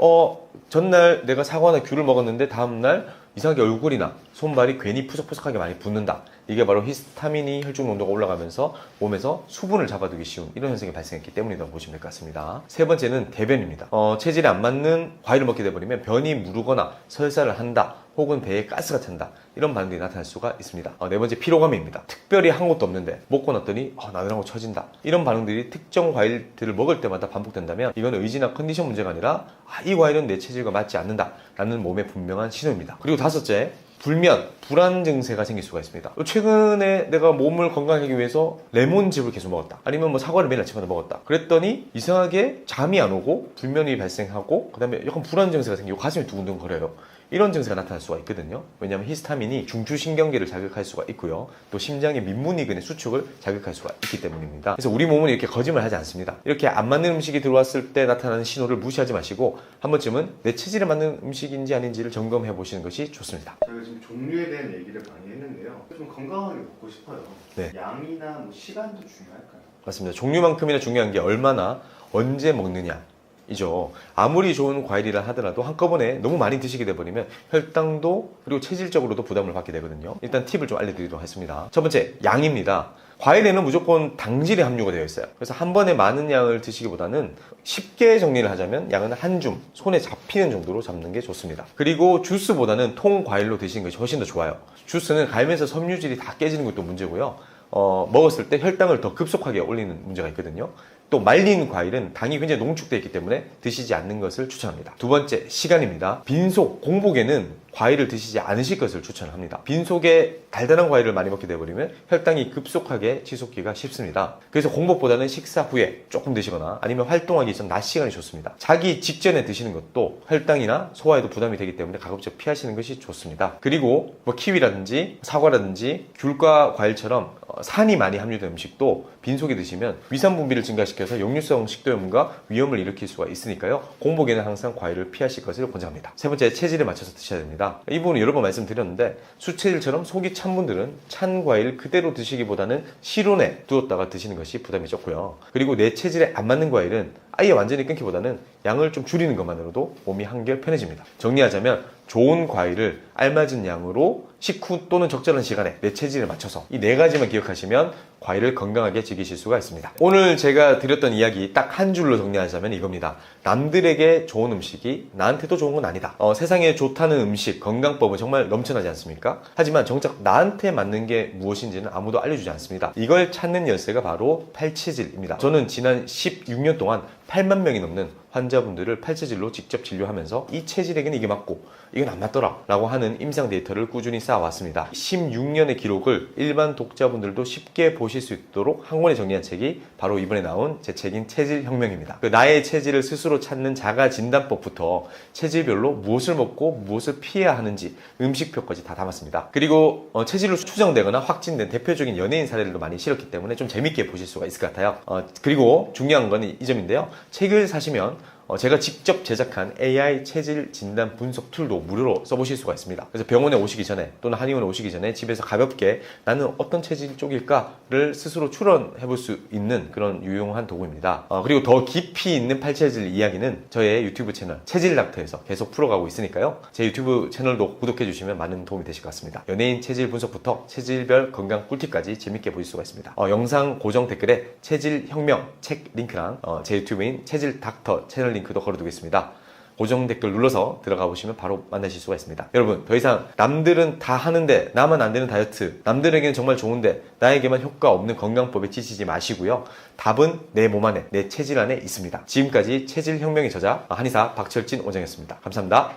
전날 내가 사과나 귤을 먹었는데 다음날 이상하게 얼굴이나 손발이 괜히 푸석푸석하게 많이 붓는다. 이게 바로 히스타민이 혈중 농도가 올라가면서 몸에서 수분을 잡아두기 쉬운 이런 현상이 발생했기 때문이라고 보시면 될 것 같습니다. 세 번째는 대변입니다. 체질에 안 맞는 과일을 먹게 되버리면 변이 무르거나 설사를 한다. 혹은 배에 가스가 찬다. 이런 반응들이 나타날 수가 있습니다. 네 번째, 피로감입니다. 특별히 한 것도 없는데 먹고 났더니 나른하고 처진다. 이런 반응들이 특정 과일들을 먹을 때마다 반복된다면 이건 의지나 컨디션 문제가 아니라 이 과일은 내 체질과 맞지 않는다 라는 몸의 분명한 신호입니다. 그리고 다섯째, 불면, 불안 증세가 생길 수가 있습니다. 최근에 내가 몸을 건강하기 위해서 레몬즙을 계속 먹었다. 아니면 뭐 사과를 매일 아침마다 먹었다. 그랬더니 이상하게 잠이 안 오고 불면이 발생하고 그 다음에 약간 불안 증세가 생기고 가슴이 두근두근 거려요. 이런 증세가 나타날 수가 있거든요. 왜냐하면 히스타민이 중추신경계를 자극할 수가 있고요. 또 심장의 민문이근의 수축을 자극할 수가 있기 때문입니다. 그래서 우리 몸은 이렇게 거짓말 하지 않습니다. 이렇게 안 맞는 음식이 들어왔을 때 나타나는 신호를 무시하지 마시고 한 번쯤은 내 체질에 맞는 음식인지 아닌지를 점검해 보시는 것이 좋습니다. 저희가 지금 종류에 대한 얘기를 많이 했는데요. 좀 건강하게 먹고 싶어요. 네. 양이나 뭐 시간도 중요할까요? 맞습니다. 종류만큼이나 중요한 게 얼마나 언제 먹느냐 이죠. 아무리 좋은 과일이라 하더라도 한꺼번에 너무 많이 드시게 돼버리면 혈당도 그리고 체질적으로도 부담을 받게 되거든요. 일단 팁을 좀 알려드리도록 하겠습니다. 첫 번째, 양입니다. 과일에는 무조건 당질이 함유가 되어 있어요. 그래서 한 번에 많은 양을 드시기보다는 쉽게 정리를 하자면 양은 한 줌, 손에 잡히는 정도로 잡는 게 좋습니다. 그리고 주스보다는 통 과일로 드시는 것이 훨씬 더 좋아요. 주스는 갈면서 섬유질이 다 깨지는 것도 문제고요. 먹었을 때 혈당을 더 급속하게 올리는 문제가 있거든요. 또 말린 과일은 당이 굉장히 농축되어 있기 때문에 드시지 않는 것을 추천합니다. 두 번째, 시간입니다. 빈속, 공복에는 과일을 드시지 않으실 것을 추천합니다. 빈속에 달달한 과일을 많이 먹게 되어버리면 혈당이 급속하게 치솟기가 쉽습니다. 그래서 공복보다는 식사 후에 조금 드시거나 아니면 활동하기 전 낮 시간이 좋습니다. 자기 직전에 드시는 것도 혈당이나 소화에도 부담이 되기 때문에 가급적 피하시는 것이 좋습니다. 그리고 뭐 키위라든지 사과라든지 귤과 과일처럼 산이 많이 함유된 음식도 빈속에 드시면 위산 분비를 증가시켜서 역류성 식도염과 위험을 일으킬 수가 있으니까요. 공복에는 항상 과일을 피하실 것을 권장합니다. 세 번째, 체질에 맞춰서 드셔야 됩니다. 이 부분은 여러 번 말씀드렸는데 수체질처럼 속이 찬 분들은 찬 과일 그대로 드시기보다는 실온에 두었다가 드시는 것이 부담이 적고요. 그리고 내 체질에 안 맞는 과일은 아예 완전히 끊기보다는 양을 좀 줄이는 것만으로도 몸이 한결 편해집니다. 정리하자면 좋은 과일을 알맞은 양으로 식후 또는 적절한 시간에 내 체질에 맞춰서 이 네 가지만 기억하시면 과일을 건강하게 즐기실 수가 있습니다. 오늘 제가 드렸던 이야기 딱 한 줄로 정리하자면 이겁니다. 남들에게 좋은 음식이 나한테도 좋은 건 아니다. 세상에 좋다는 음식, 건강법은 정말 넘쳐나지 않습니까? 하지만 정작 나한테 맞는 게 무엇인지는 아무도 알려주지 않습니다. 이걸 찾는 열쇠가 바로 팔체질입니다. 저는 지난 16년 동안 8만 명이 넘는 환자분들을 팔체질로 직접 진료하면서 이 체질에게는 이게 맞고 이건 안 맞더라 라고 하는 임상 데이터를 꾸준히 쌓아왔습니다. 16년의 기록을 일반 독자분들도 쉽게 보실 수 있도록 한 권에 정리한 책이 바로 이번에 나온 제 책인 체질혁명입니다. 나의 체질을 스스로 찾는 자가진단법부터 체질별로 무엇을 먹고 무엇을 피해야 하는지 음식표까지 다 담았습니다. 그리고 체질로 추정되거나 확진된 대표적인 연예인 사례들도 많이 실었기 때문에 좀 재밌게 보실 수가 있을 것 같아요. 그리고 중요한 건 이 점인데요. 책을 사시면 제가 직접 제작한 AI 체질 진단 분석 툴도 무료로 써보실 수가 있습니다. 그래서 병원에 오시기 전에 또는 한의원에 오시기 전에 집에서 가볍게 나는 어떤 체질 쪽일까를 스스로 추론해 볼 수 있는 그런 유용한 도구입니다. 그리고 더 깊이 있는 팔체질 이야기는 저의 유튜브 채널 체질닥터에서 계속 풀어가고 있으니까요. 제 유튜브 채널도 구독해 주시면 많은 도움이 되실 것 같습니다. 연예인 체질 분석부터 체질별 건강 꿀팁까지 재밌게 보실 수가 있습니다. 영상 고정 댓글에 체질혁명 책 링크랑 제 유튜브인 체질닥터 채널 링크도 걸어두겠습니다. 고정 댓글 눌러서 들어가 보시면 바로 만나실 수가 있습니다. 여러분, 더 이상 남들은 다 하는데 나만 안 되는 다이어트, 남들에게는 정말 좋은데 나에게만 효과 없는 건강법에 지치지 마시고요. 답은 내 몸 안에, 내 체질 안에 있습니다. 지금까지 체질혁명의 저자 한의사 박철진 원장이었습니다. 감사합니다.